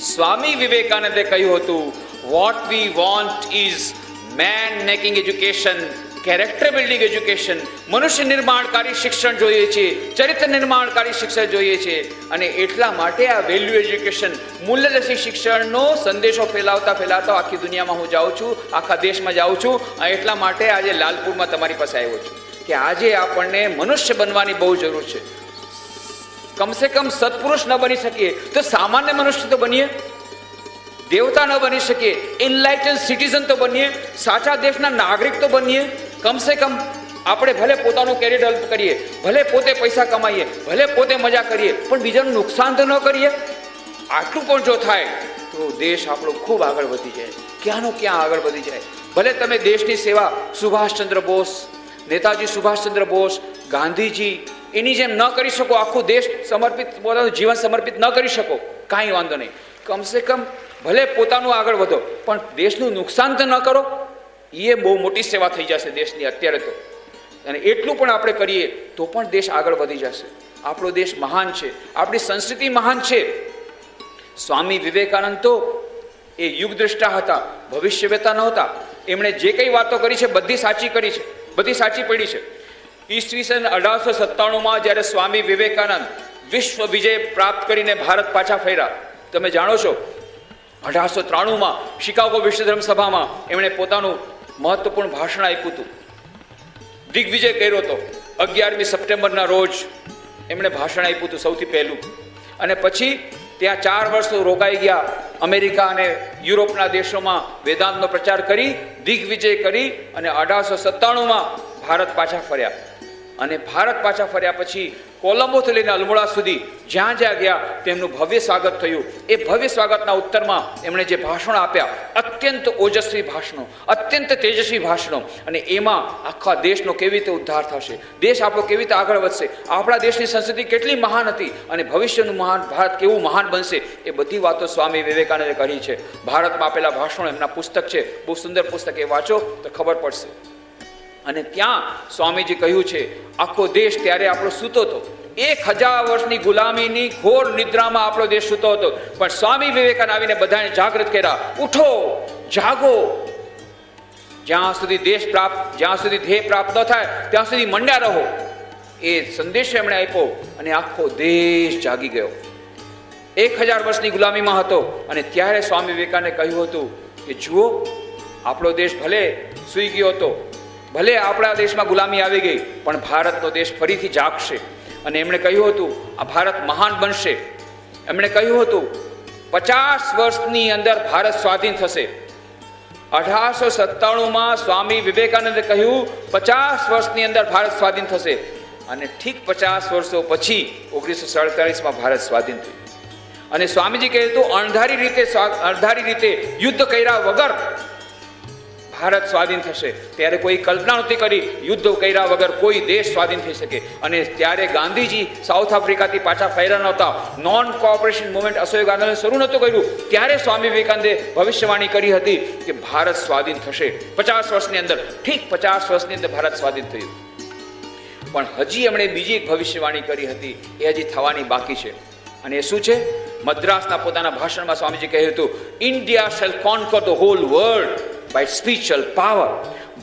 સ્વામી વિવેકાનંદે કહ્યું હતું, what we want is man making education, character building education. મનુષ્ય નિર્માણકારી શિક્ષણ જોઈએ છે, ચરિત્ર નિર્માણકારી શિક્ષણ જોઈએ છે. અને એટલા માટે આ વેલ્યુ એજ્યુકેશન, મૂલ્યલક્ષી શિક્ષણનો સંદેશો ફેલાવતા આખી દુનિયામાં હું જાઉં છું, આખા દેશમાં જાઉં છું. એટલા માટે આજે લાલપુરમાં તમારી પાસે આવ્યો છું કે આજે આપણને મનુષ્ય બનવાની બહુ જરૂર છે. કમસે કમ સત્પુરુષ ન બની શકીએ તો સામાન્ય મનુષ્ય તો બનીએ, દેવતા ન બની શકીએ, એનલાઇટન સિટીઝન તો બનીએ, સાચા દેશના નાગરિક તો બનીએ. કમસે કમ આપણે ભલે પોતાનું કેરિયર ડેવલપ કરીએ, ભલે પોતે પૈસા કમાઈએ, ભલે પોતે મજા કરીએ, પણ બીજાનું નુકસાન તો ન કરીએ. આટલું પણ જો થાય તો દેશ આપણો ખૂબ આગળ વધી જાય, ક્યાંનો ક્યાં આગળ વધી જાય. ભલે તમે દેશની સેવા સુભાષચંદ્ર બોઝ, નેતાજી સુભાષચંદ્ર બોઝ, ગાંધીજી એની જેમ ન કરી શકો, આખું દેશ સમર્પિત, પોતાનું જીવન સમર્પિત ન કરી શકો, કાંઈ વાંધો નહીં. કમસે કમ ભલે પોતાનું આગળ વધો પણ દેશનું નુકસાન તો ન કરો. એ બહુ મોટી સેવા થઈ જશે દેશની અત્યારે તો. અને એટલું પણ આપણે કરીએ તો પણ દેશ આગળ વધી જશે. આપણો દેશ મહાન છે, આપણી સંસ્કૃતિ મહાન છે. સ્વામી વિવેકાનંદ તો એ યુગદ્રષ્ટા હતા, ભવિષ્યવેતા નહોતા. એમણે જે કંઈ વાતો કરી છે બધી સાચી કરી છે, બધી સાચી પડી છે. ઈસવીસન 1897માં જ્યારે સ્વામી વિવેકાનંદ વિશ્વ વિજય પ્રાપ્ત કરીને ભારત પાછા ફર્યા, તમે જાણો છો 1893માં શિકાગો વિશ્વ ધર્મ સભામાં એમણે પોતાનું મહત્વપૂર્ણ ભાષણ આપ્યું હતું, દિગ્વિજય કર્યો હતો. 11મી સપ્ટેમ્બરના રોજ એમણે ભાષણ આપ્યું હતું સૌથી પહેલું. અને પછી ત્યાં 4 વર્ષ રોકાઈ ગયા, અમેરિકા અને યુરોપના દેશોમાં વેદાંતનો પ્રચાર કરી, દિગ્વિજય કરી અને 1897માં ભારત પાછા ફર્યા. અને ભારત પાછા ફર્યા પછી કોલંબોથી લઈને અલ્મોડા સુધી જ્યાં જ્યાં ગયા તેમનું ભવ્ય સ્વાગત થયું. એ ભવ્ય સ્વાગતના ઉત્તરમાં એમણે જે ભાષણો આપ્યા, અત્યંત ઓજસ્વી ભાષણો, અત્યંત તેજસ્વી ભાષણો. અને એમાં આખા દેશનો કેવી રીતે ઉદ્ધાર થશે, દેશ આપણો કેવી રીતે આગળ વધશે, આપણા દેશની સંસ્કૃતિ કેટલી મહાન હતી અને ભવિષ્યનું મહાન ભારત કેવું મહાન બનશે, એ બધી વાતો સ્વામી વિવેકાનંદે કરી છે. ભારતમાં આપેલા ભાષણો, એમના પુસ્તક છે, બહુ સુંદર પુસ્તક, એ વાંચો તો ખબર પડશે. અને ત્યાં સ્વામીજી કહ્યું છે, આખો દેશ ત્યારે આપણો સૂતો હતો, 1000 વર્ષની ગુલામીની ઘોર નિદ્રામાં આપણો દેશ સૂતો હતો. પણ સ્વામી વિવેકાનંદ આવીને બધાને જાગૃત કર્યા, ઉઠો, જાગો. જ્યાં સુધી ધ્યેય પ્રાપ્ત ન થાય ત્યાં સુધી મંડ્યા રહો. એ સંદેશ એમણે આપ્યો અને આખો દેશ જાગી ગયો. 1000 વર્ષની ગુલામીમાં હતો અને ત્યારે સ્વામી વિવેકાનંદે કહ્યું હતું કે જુઓ, આપણો દેશ ભલે સૂઈ ગયો હતો, ભલે આપણા દેશમાં ગુલામી આવી ગઈ, પણ ભારતનો દેશ ફરીથી જાગશે. અને એમણે કહ્યું હતું આ ભારત મહાન બનશે. એમણે કહ્યું હતું 50 વર્ષની અંદર ભારત સ્વાધીન થશે. 1897માં સ્વામી વિવેકાનંદે કહ્યું 50 વર્ષની અંદર ભારત સ્વાધીન થશે. અને ઠીક 50 વર્ષો પછી 1947માં ભારત સ્વાધીન થયું. અને સ્વામીજી કહ્યું હતું અણધારી રીતે યુદ્ધ કર્યા વગર ભારત સ્વાધીન થશે. ત્યારે કોઈ કલ્પના નહોતી કરી યુદ્ધ કર્યા વગર કોઈ દેશ સ્વાધીન થઈ શકે. અને ત્યારે ગાંધીજી સાઉથ આફ્રિકાથી પાછા ફર્યા નહોતા, નોન કોઓપરેશન મુવમેન્ટ અસહયોગ આંદોલન શરૂ નહોતું કર્યું, ત્યારે સ્વામી વિવેકાનંદે ભવિષ્યવાણી કરી હતી કે ભારત સ્વાધીન થશે 50 વર્ષની અંદર. ઠીક 50 વર્ષની અંદર ભારત સ્વાધીન થયું. પણ હજી એમણે બીજી એક ભવિષ્યવાણી કરી હતી, એ હજી થવાની બાકી છે. અને એ શું છે? મદ્રાસના પોતાના ભાષણમાં સ્વામીજી કહ્યું હતું, India shall conquer the whole world by spiritual power.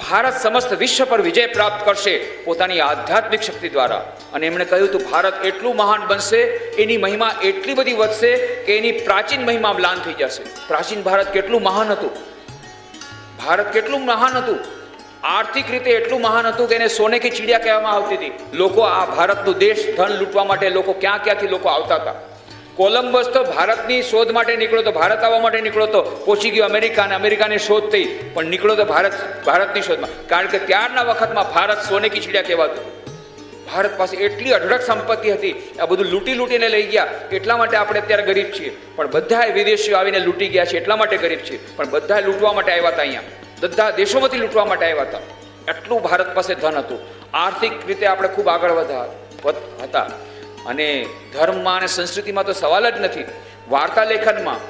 ભારત સમસ્ત વિશ્વ પર વિજય પ્રાપ્ત કરશે પોતાની આધ્યાત્મિક શક્તિ દ્વારા. અને એમણે કહ્યું હતું ભારત એટલું મહાન બનશે, એની મહિમા એટલી બધી વધશે કે એની પ્રાચીન મહિમા મ્લાન થઈ જશે. પ્રાચીન ભારત કેટલું મહાન હતું, ભારત કેટલું મહાન હતું, આર્થિક રીતે એટલું મહાન હતું કે એને સોને કી ચીડિયા કહેવામાં આવતી હતી. લોકો આ ભારતનું દેશ ધન લૂંટવા માટે લોકો ક્યાંથી લોકો આવતા હતા. કોલંબસ તો ભારતની શોધ માટે નીકળ્યો તો, ભારત આવવા માટે નીકળ્યો તો, પહોંચી ગયો અમેરિકા અને અમેરિકાની શોધ થઈ, પણ નીકળ્યો તો ભારતની શોધમાં. કારણ કે ત્યારના વખતમાં ભારત સોને કી ચીડિયા કહેવાતું. ભારત પાસે એટલી અઢળક સંપત્તિ હતી, આ બધું લૂંટીને લઈ ગયા. એટલા માટે આપણે અત્યારે ગરીબ છીએ, પણ બધા વિદેશીઓ આવીને લૂંટી ગયા છે એટલા માટે ગરીબ છીએ. પણ બધા લૂંટવા માટે આવ્યા હતા, અહીંયા બધા દેશોમાંથી લૂંટવા માટે આવ્યા હતા. એટલું ભારત પાસે ધન હતું. આર્થિક રીતે આપણે ખૂબ આગળ હતા. અને ધર્મમાં અને સંસ્કૃતિમાં તો સવાલ જ નથી. વાર્તા લેખનમાં,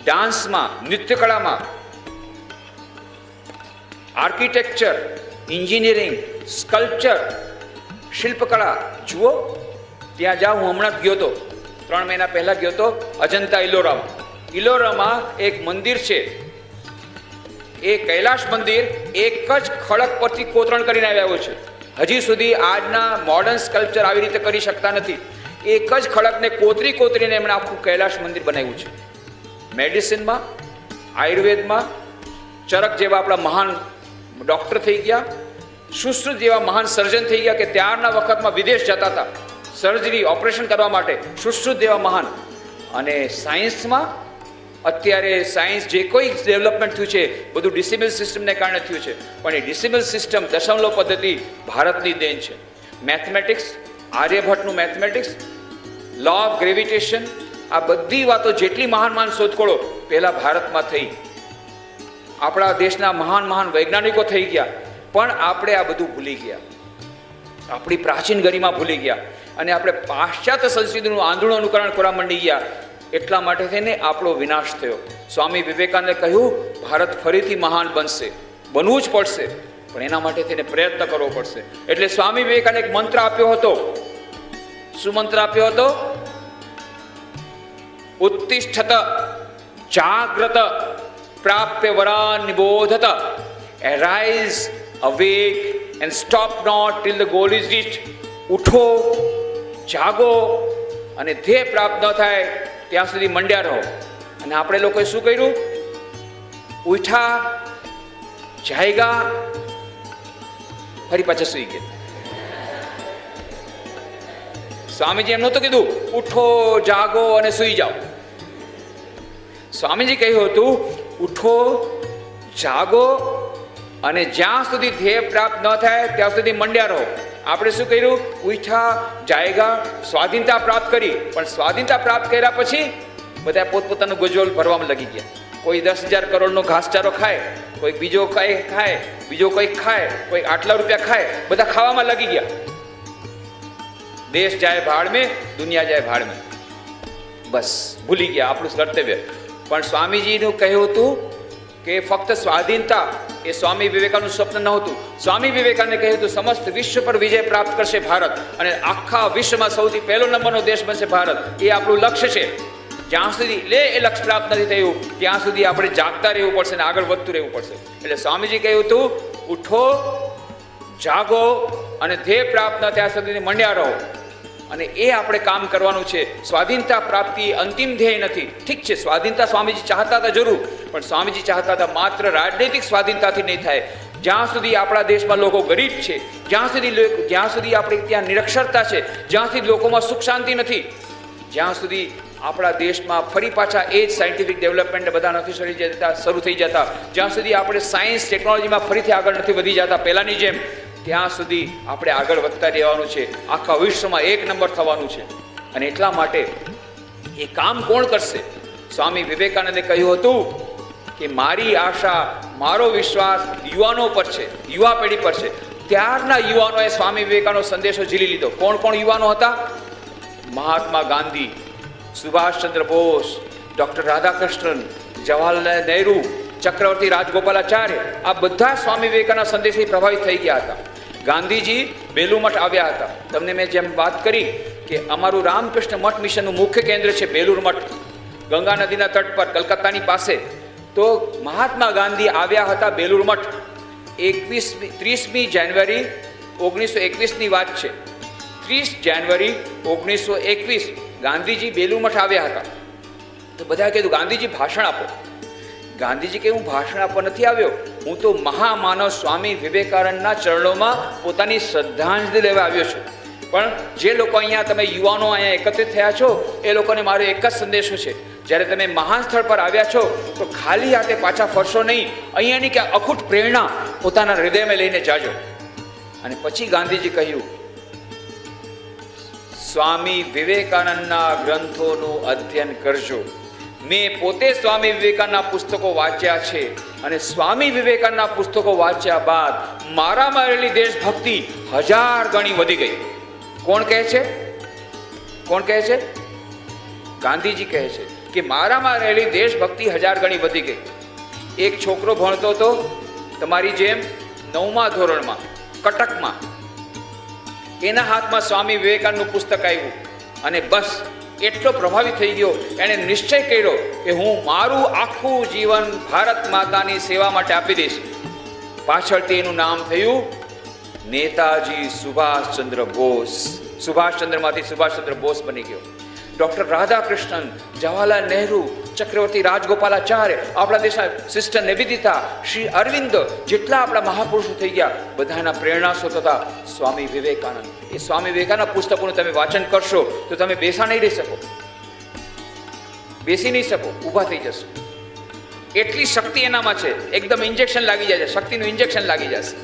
ડાન્સમાં, નૃત્યકળામાં, આર્કિટેક્ચર, એન્જિનિયરિંગ, સ્કલ્પચર, શિલ્પકળા જુઓ. ત્યાં જાઓ, હું હમણાં જ ગયો હતો, 3 મહિના પહેલા ગયો હતો અજંતા ઇલોરામાં. ઇલોરામાં એક મંદિર છે, એ કૈલાશ મંદિર એક જ ખડક પરથી કોતરણ કરીને આવ્યો છે. હજી સુધી આજના મોડર્ન સ્કલ્પચર આવી રીતે કરી શકતા નથી. એક જ ખડકને કોતરીને એમણે આખું કૈલાશ મંદિર બનાવ્યું છે. મેડિસિનમાં, આયુર્વેદમાં ચરક જેવા આપણા મહાન ડૉક્ટર થઈ ગયા, સુશ્રુત જેવા મહાન સર્જન થઈ ગયા કે ત્યારના વખતમાં વિદેશ જતા હતા સર્જરી ઓપરેશન કરવા માટે, સુશ્રુત જેવા મહાન. અને સાયન્સમાં અત્યારે સાયન્સ જે કોઈ ડેવલપમેન્ટ થયું છે બધું ડિસિમલ સિસ્ટમને કારણે થયું છે, પણ એ ડિસિમલ સિસ્ટમ દશમલવ પદ્ધતિ ભારતની દેન છે. મેથમેટિક્સ, આર્યભટ્ટનું મેથમેટિક્સ, લો ઓફ ગ્રેવિટેશન, આ બધી વાતો જેટલી મહાન શોધખોળો પહેલાં ભારતમાં થઈ. આપણા દેશના મહાન વૈજ્ઞાનિકો થઈ ગયા, પણ આપણે આ બધું ભૂલી ગયા, આપણી પ્રાચીન ગરિમા ભૂલી ગયા અને આપણે પાશ્ચાત્ય સંસ્કૃતિનું આંધળું અનુકરણ કરવા માંડી ગયા. એટલા માટે થઈને આપણો વિનાશ થયો. સ્વામી વિવેકાનંદે કહ્યું ભારત ફરીથી મહાન બનશે, બનવું જ પડશે, પણ એના માટે થઈને પ્રયત્ન કરવો પડશે. એટલે સ્વામી વિવેકાનંદે એક મંત્ર આપ્યો હતો. શું મંત્ર આપ્યો હતો? ઉત્તિષ્ઠત જાગ્રત પ્રાપ્ય વરાન નિબોધત, arise, awake and stop not till the goal is reached. ઉઠો, જાગો અને ધ્યેય પ્રાપ્ત ન થાય ત્યાં સુધી મંડ્યા રહો. અને આપણે લોકોએ શું કર્યું? ઉઠા, જાયગા, ફરી પાછા સુઈ ગયા. સ્વામીજી એમ નહોતું કીધું ઉઠો, જાગો અને સુઈ જાઓ. સ્વામીજી કહ્યું હતું ઉઠો, જાગો અને જ્યાં સુધી ધ્યેય પ્રાપ્ત ન થાય ત્યાં સુધી મંડ્યા રહો. આપણે શું કર્યું? ઉઠા, જાયગા, સ્વાધીનતા પ્રાપ્ત કરી, પણ સ્વાધીનતા પ્રાપ્ત કર્યા પછી બધા પોતપોતાનું ગજોલ ભરવામાં લગી ગયા. કોઈ 10,000 કરોડનો ઘાસચારો ખાય, કોઈ બીજો કઈ ખાય, બીજો કંઈક ખાય, કોઈ આટલા રૂપિયા ખાય, બધા ખાવામાં લગી ગયા. દેશ જાય ભાડ મેં, દુનિયા જાય ભાડ મેં. બસ ભૂલી ગયા આપણું કર્તવ્ય. પણ સ્વામીજીનું કહ્યું હતું કે ફક્ત સ્વાધીનતા એ સ્વામી વિવેકાનંદનું સ્વપ્ન નહોતું. સ્વામી વિવેકાનંદે કહ્યું હતું સમસ્ત વિશ્વ પર વિજય પ્રાપ્ત કરશે ભારત અને આખા વિશ્વમાં સૌથી પહેલો નંબરનો દેશ બનશે ભારત. એ આપણું લક્ષ્ય છે. જ્યાં સુધી એ લક્ષ્ય પ્રાપ્ત નથી થયું ત્યાં સુધી આપણે જાગતા રહેવું પડશે અને આગળ વધતું રહેવું પડશે. એટલે સ્વામીજી કહ્યું હતું ઉઠો, જાગો અને ધ્યેય પ્રાપ્ત ન ત્યાં સુધી મંડ્યા રહો. અને એ આપણે કામ કરવાનું છે. સ્વાધીનતા પ્રાપ્તિ અંતિમ ધ્યેય નથી. ઠીક છે, સ્વાધીનતા સ્વામીજી ચાહતા હતા જરૂર, પણ સ્વામીજી ચાહતા હતા માત્ર રાજનૈતિક સ્વાધીનતાથી નહીં થાય. જ્યાં સુધી આપણા દેશમાં લોકો ગરીબ છે, જ્યાં સુધી આપણે ત્યાં નિરક્ષરતા છે, જ્યાં સુધી લોકોમાં સુખ શાંતિ નથી, જ્યાં સુધી આપણા દેશમાં ફરી પાછા એ જ સાયન્ટિફિક ડેવલપમેન્ટ બધા નથી શરૂ થઈ જતા, જ્યાં સુધી આપણે સાયન્સ ટેકનોલોજીમાં ફરીથી આગળ નથી વધી જતા પહેલાંની જેમ, ત્યાં સુધી આપણે આગળ વધતા રહેવાનું છે. આખા વિશ્વમાં 1 નંબર થવાનું છે. અને એટલા માટે એ કામ કોણ કરશે? સ્વામી વિવેકાનંદે કહ્યું હતું કે મારી આશા, મારો વિશ્વાસ યુવાનો પર છે, યુવા પેઢી પર છે. ત્યારના યુવાનોએ સ્વામી વિવેકાનંદનો સંદેશો ઝીલી લીધો. કોણ કોણ યુવાનો હતા? મહાત્મા ગાંધી, સુભાષચંદ્ર બોઝ, ડૉક્ટર રાધાકૃષ્ણન, જવાહરલાલ નહેરુ, ચક્રવર્તી રાજગોપાલાચાર્ય, આ બધા સ્વામી વિવેકાનંદના સંદેશથી પ્રભાવિત થઈ ગયા હતા. ગાંધીજી બેલુર મઠ આવ્યા હતા. તમને મેં જેમ વાત કરી કે અમારું રામકૃષ્ણ મઠ મિશનનું મુખ્ય કેન્દ્ર છે બેલુર મઠ, ગંગા નદીના તટ પર કલકત્તાની પાસે. તો મહાત્મા ગાંધી આવ્યા હતા બેલુર મઠ. 30મી જાન્યુઆરી 1921ની વાત છે. 30 જાન્યુઆરી 1921 ગાંધીજી બેલુર મઠ આવ્યા હતા. તો બધાએ કીધું ગાંધીજી ભાષણ આપો. ગાંધીજી કે હું ભાષણ આપવા નથી આવ્યો, હું તો મહામાનવ સ્વામી વિવેકાનંદના ચરણોમાં પોતાની શ્રદ્ધાંજલિ લેવા આવ્યો છું. પણ જે લોકો અહીંયા તમે યુવાનો અહીંયા એકત્રિત થયા છો એ લોકોને મારો એક જ સંદેશો છે, જ્યારે તમે મહાન સ્થળ પર આવ્યા છો તો ખાલી હાથે પાછા ફરશો નહીં. અહીંયાની કે અખૂટ પ્રેરણા પોતાના હૃદયમાં લઈને જાજો. અને પછી ગાંધીજી કહ્યું સ્વામી વિવેકાનંદના ગ્રંથોનું અધ્યયન કરજો. મેં પોતે સ્વામી વિવેકાનંદના પુસ્તકો વાંચ્યા છે અને સ્વામી વિવેકાનંદના પુસ્તકો વાંચ્યા બાદ મારામાં રહેલી દેશભક્તિ 1000 ગણી વધી ગઈ. કોણ કહે છે? કોણ કહે છે? ગાંધીજી કહે છે કે મારામાં રહેલી દેશભક્તિ 1000 ગણી વધી ગઈ. એક છોકરો ભણતો હતો તમારી જેમ 9મા ધોરણમાં કટકમાં એના હાથમાં સ્વામી વિવેકાનંદનું પુસ્તક આવ્યું અને બસ એટલો પ્રભાવિત થઈ ગયો, એણે નિશ્ચય કર્યો કે હું મારું આખું જીવન ભારત માતાની સેવા માટે આપી દઈશ. પાછળથી એનું નામ થયું નેતાજી સુભાષચંદ્ર બોઝ. સુભાષચંદ્રમાંથી સુભાષચંદ્ર બોઝ બની ગયો. ડૉક્ટર રાધાકૃષ્ણન, જવાહરલાલ નહેરુ, ચક્રવર્તી રાજગોપાલાચાર્ય, આપણા દેશના સિસ્ટર નિવેદિતા, શ્રી અરવિંદ, જેટલા આપણા મહાપુરુષો થઈ ગયા, બધાના પ્રેરણા સ્ત્રોત હતા સ્વામી વિવેકાનંદ. એ સ્વામી વિવેકાનંદ પુસ્તકોનું તમે વાંચન કરશો તો તમે બેસા નહીં રહી શકો, બેસી નહીં શકો, ઊભા થઈ જશો. એટલી શક્તિ એનામાં છે, એકદમ ઇન્જેક્શન લાગી જાય છે, શક્તિનું ઇન્જેક્શન લાગી જશે.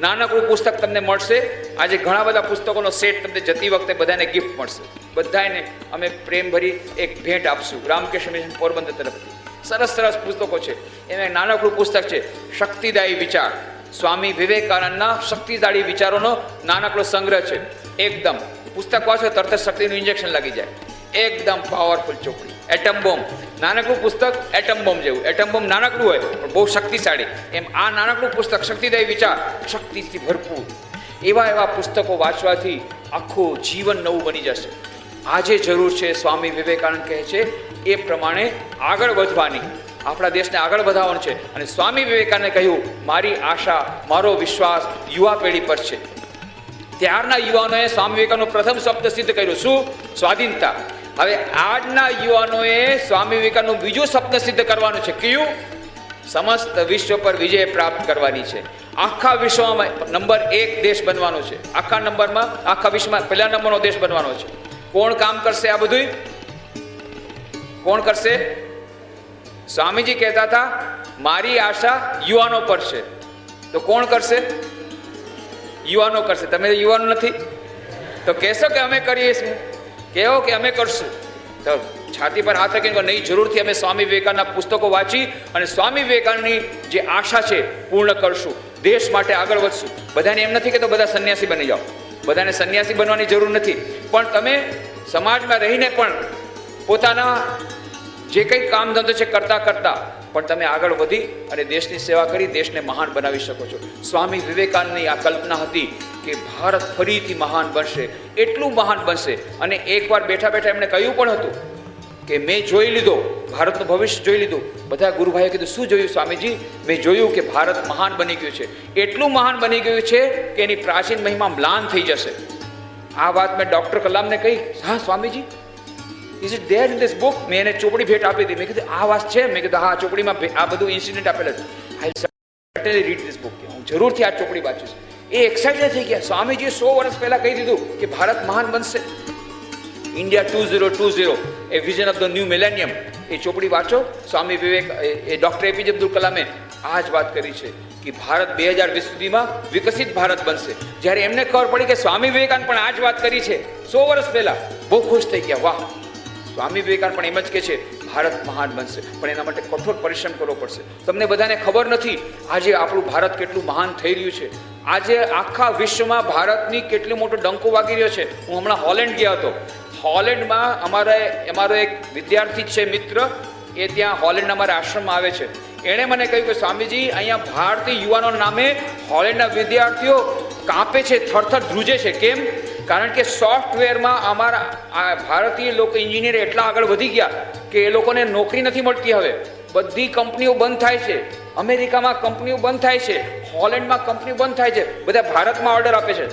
નાનકડું પુસ્તક તમને મળશે. આજે ઘણા બધા પુસ્તકોનો સેટ તમને જતી વખતે બધાને ગિફ્ટ મળશે. બધાને અમે પ્રેમભરી એક ભેટ આપશું રામકૃષ્ણ મિશન પોરબંદર તરફથી. સરસ સરસ પુસ્તકો છે. એમાં નાનકડું પુસ્તક છે શક્તિદાયી વિચાર. સ્વામી વિવેકાનંદના શક્તિદાયી વિચારોનો નાનકડો સંગ્રહ છે. એકદમ પુસ્તક વાંચો તરત જ શક્તિનું ઇન્જેક્શન લાગી જાય. એકદમ પાવરફુલ ચોપડી. એટમ બોમ્બ, નાનકડું પુસ્તક એટમ બોમ્બ જેવું. એટમ બોમ્બ નાનકડું હોય પણ બહુ શક્તિશાળી, એમ આ નાનકડું પુસ્તક શક્તિદાયી વિચાર, શક્તિથી ભરપૂર. એવા એવા પુસ્તકો વાંચવાથી આખું જીવન નવું બની જશે. આજે જરૂર છે, સ્વામી વિવેકાનંદ કહે છે એ પ્રમાણે આગળ વધવાની, આપણા દેશને આગળ વધારવાનું છે. અને સ્વામી વિવેકાનંદે કહ્યું મારી આશા, મારો વિશ્વાસ યુવા પેઢી પર છે. ત્યારના યુવાનોએ સ્વામી વિવેકાનંદનું પ્રથમ સ્વપ્ન સિદ્ધ કર્યું. શું? સ્વાધીનતા. હવે આજના યુવાનોએ સ્વામી વિવેકાનંદનું બીજું સ્વપ્ન સિદ્ધ કરવાનું છે. કયું? સમસ્ત વિશ્વ પર વિજય પ્રાપ્ત કરવાની છે. આખા વિશ્વમાં નંબર 1 દેશ બનવાનો છે. આખા નંબરમાં, આખા વિશ્વમાં પહેલા નંબરનો દેશ બનવાનો છે. કોણ કામ કરશે આ બધું? કોણ કરશે? સ્વામીજી કહેતા હતા મારી આશા યુવાનો પર છે. તો કોણ કરશે? યુવાનો કરશે. તમે યુવાનો નથી તો કહેશો કે અમે કરીશું, કહેવો કે અમે કરશું. તો છાતી પર હાથ રાખીને નહીં, જરૂરથી અમે સ્વામી વિવેકાનંદના પુસ્તકો વાંચી અને સ્વામી વિવેકાનંદની જે આશા છે પૂર્ણ કરશું, દેશ માટે આગળ વધશું. બધાને એમ નથી કે તો બધા સંન્યાસી બની જાઓ, બધાને સંન્યાસી બનવાની જરૂર નથી, પણ તમે સમાજમાં રહીને પણ પોતાના જે કંઈ કામ ધંધો છે કરતા કરતા પણ તમે આગળ વધી અને દેશની સેવા કરી દેશને મહાન બનાવી શકો છો. સ્વામી વિવેકાનંદની આ કલ્પના હતી કે ભારત ફરીથી મહાન બનશે, એટલું મહાન બનશે. અને એકવાર બેઠા બેઠા એમણે કહ્યું પણ હતું કે મેં જોઈ લીધો, ભારતનું ભવિષ્ય જોઈ લીધું. બધા ગુરુભાઈએ કીધું શું જોયું સ્વામીજી? મેં જોયું કે ભારત મહાન બની ગયું છે, એટલું મહાન બની ગયું છે કે એની પ્રાચીન મહિમા મ્લાન થઈ જશે. આ વાત મેં ડૉક્ટર કલામને કહી. હા Swamiji, is it there in this book? મેં એને ચોપડી ભેટ આપી હતી. મેં કીધું આ વાત છે? મેં કીધું હા, ચોપડીમાં આ બધું ઇન્સિડન્ટ આપેલા છે. આઈ સર્ટેનલી રીડ ધીસ બુક. હું જરૂરથી આ ચોપડી વાંચીશ. એ એક્સાઇટેડ થઈ ગયા. સ્વામીજીએ 100 વર્ષ પહેલા કહી દીધું કે ભારત મહાન બનશે. India 2020, a vision of the new millennium. એ ચોપડી વાંચો. સ્વામી વિવેક, એ ડૉક્ટર એપીજે અબ્દુલ કલામે આ જ વાત કરી છે કે ભારત 2020 સુધીમાં વિકસિત ભારત બનશે. જ્યારે એમને ખબર પડી કે સ્વામી વિવેકાનંદ પણ આ જ વાત કરી છે 100 વર્ષ પહેલા, બહુ ખુશ થઈ ગયા. વાહ, સ્વામી વિવેકાનંદ પણ એમ જ કહે છે ભારત મહાન બનશે, પણ એના માટે કઠોર પરિશ્રમ કરવો પડશે. તમને બધાને ખબર નથી આજે આપણું ભારત કેટલું મહાન થઈ રહ્યું છે. આજે આખા વિશ્વમાં ભારતની કેટલું મોટો ડંકો વાગી રહ્યો છે. હું હમણાં હોલેન્ડ ગયો હતો. હોલેન્ડમાં અમારો એક વિદ્યાર્થી છે મિત્ર, એ ત્યાં હોલેન્ડના અમારા આશ્રમમાં આવે છે. એણે મને કહ્યું કે સ્વામીજી, અહીંયા ભારતીય યુવાનોના નામે હોલેન્ડના વિદ્યાર્થીઓ કાંપે છે, થરથર ધ્રુજે છે. કેમ? કારણ કે સોફ્ટવેરમાં અમારા ભારતીય લોકો એન્જિનિયર એટલા આગળ વધી ગયા કે એ લોકોને નોકરી નથી મળતી. હવે બધી કંપનીઓ બંધ થાય છે. અમેરિકામાં કંપનીઓ બંધ થાય છે, હોલેન્ડમાં કંપનીઓ બંધ થાય છે, બધા ભારતમાં ઓર્ડર આપે છે.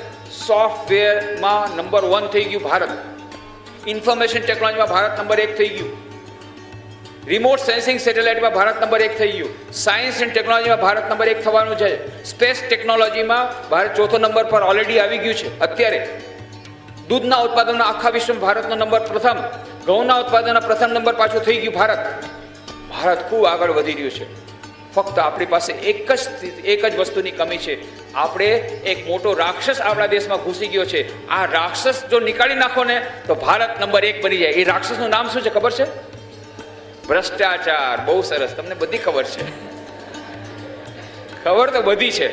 સોફ્ટવેરમાં નંબર 1 થઈ ગયું ભારત. ઇન્ફોર્મેશન ટેકનોલોજીમાં ભારત નંબર 1 થઈ ગયું. રિમોટ સેન્સિંગ સેટેલાઇટમાં ભારત નંબર 1 થઈ ગયું. સાયન્સ એન્ડ ટેકનોલોજીમાં ભારત નંબર 1 થવાનું છે. સ્પેસ ટેકનોલોજીમાં ભારત 4થો નંબર પર ઓલરેડી આવી ગયું છે અત્યારે. દૂધના ઉત્પાદનમાં આખા વિશ્વમાં ભારતનો નંબર પ્રથમ. ઘઉંના ઉત્પાદનના પ્રથમ નંબર પાછું થઈ ગયું ભારત. ભારત ખૂબ આગળ વધી રહ્યું છે. ફક્ત આપણી પાસે એક જ વસ્તુની કમી છે. આપણે એક મોટો રાક્ષસ આપણા દેશમાં ઘૂસી ગયો છે. આ રાક્ષસ જો નીકાળી નાખો ને તો ભારત નંબર 1 બની જાય. એ રાક્ષસનું નામ શું છે ખબર છે? ભ્રષ્ટાચાર. બહુ સરસ, તમને બધી ખબર છે. ખબર તો બધી છે,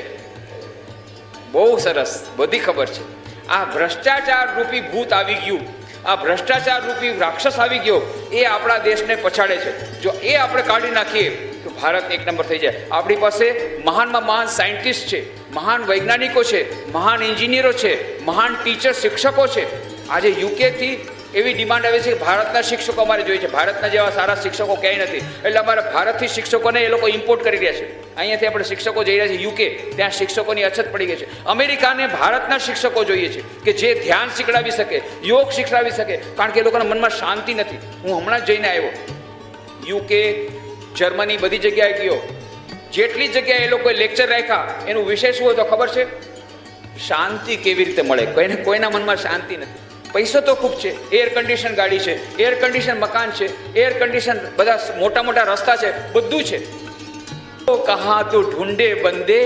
બહુ સરસ, બધી ખબર છે. આ ભ્રષ્ટાચાર રૂપી ભૂત આવી ગયું, આ ભ્રષ્ટાચાર રૂપી રાક્ષસ આવી ગયો, એ આપણા દેશને પછાડે છે. જો એ આપણે કાઢી નાખીએ તો ભારત એક નંબર થઈ જાય. આપણી પાસે મહાનમાં મહાન સાયન્ટિસ્ટ છે, મહાન વૈજ્ઞાનિકો છે, મહાન એન્જિનિયરો છે, મહાન ટીચર શિક્ષકો છે. આજે યુકેથી એવી ડિમાન્ડ આવે છે કે ભારતના શિક્ષકો અમારે જોઈએ છે. ભારતના જેવા સારા શિક્ષકો ક્યાંય નથી, એટલે અમારે ભારતથી શિક્ષકોને એ લોકો ઇમ્પોર્ટ કરી રહ્યા છે. અહીંયાથી આપણે શિક્ષકો જઈ રહ્યા છે યુકે, ત્યાં શિક્ષકોની અછત પડી ગઈ છે. અમેરિકાને ભારતના શિક્ષકો જોઈએ છે કે જે ધ્યાન શીખડાવી શકે, યોગ શીખડાવી શકે, કારણ કે એ લોકોના મનમાં શાંતિ નથી. હું હમણાં જ જઈને આવ્યો યુકે, જર્મની, બધી જગ્યાએ ગયો. જેટલી જગ્યાએ એ લોકોએ લેક્ચર રાખ્યા એનું વિષય શું હતો ખબર છે? શાંતિ કેવી રીતે મળે. કોઈના મનમાં શાંતિ નથી. પૈસો તો ખૂબ છે, એર કન્ડિશન ગાડી છે, એર કન્ડિશન મકાન છે, એર કન્ડિશન બધા મોટા મોટા રસ્તા છે, બધું છે. તો કહા તું ઢૂંઢે બંદે,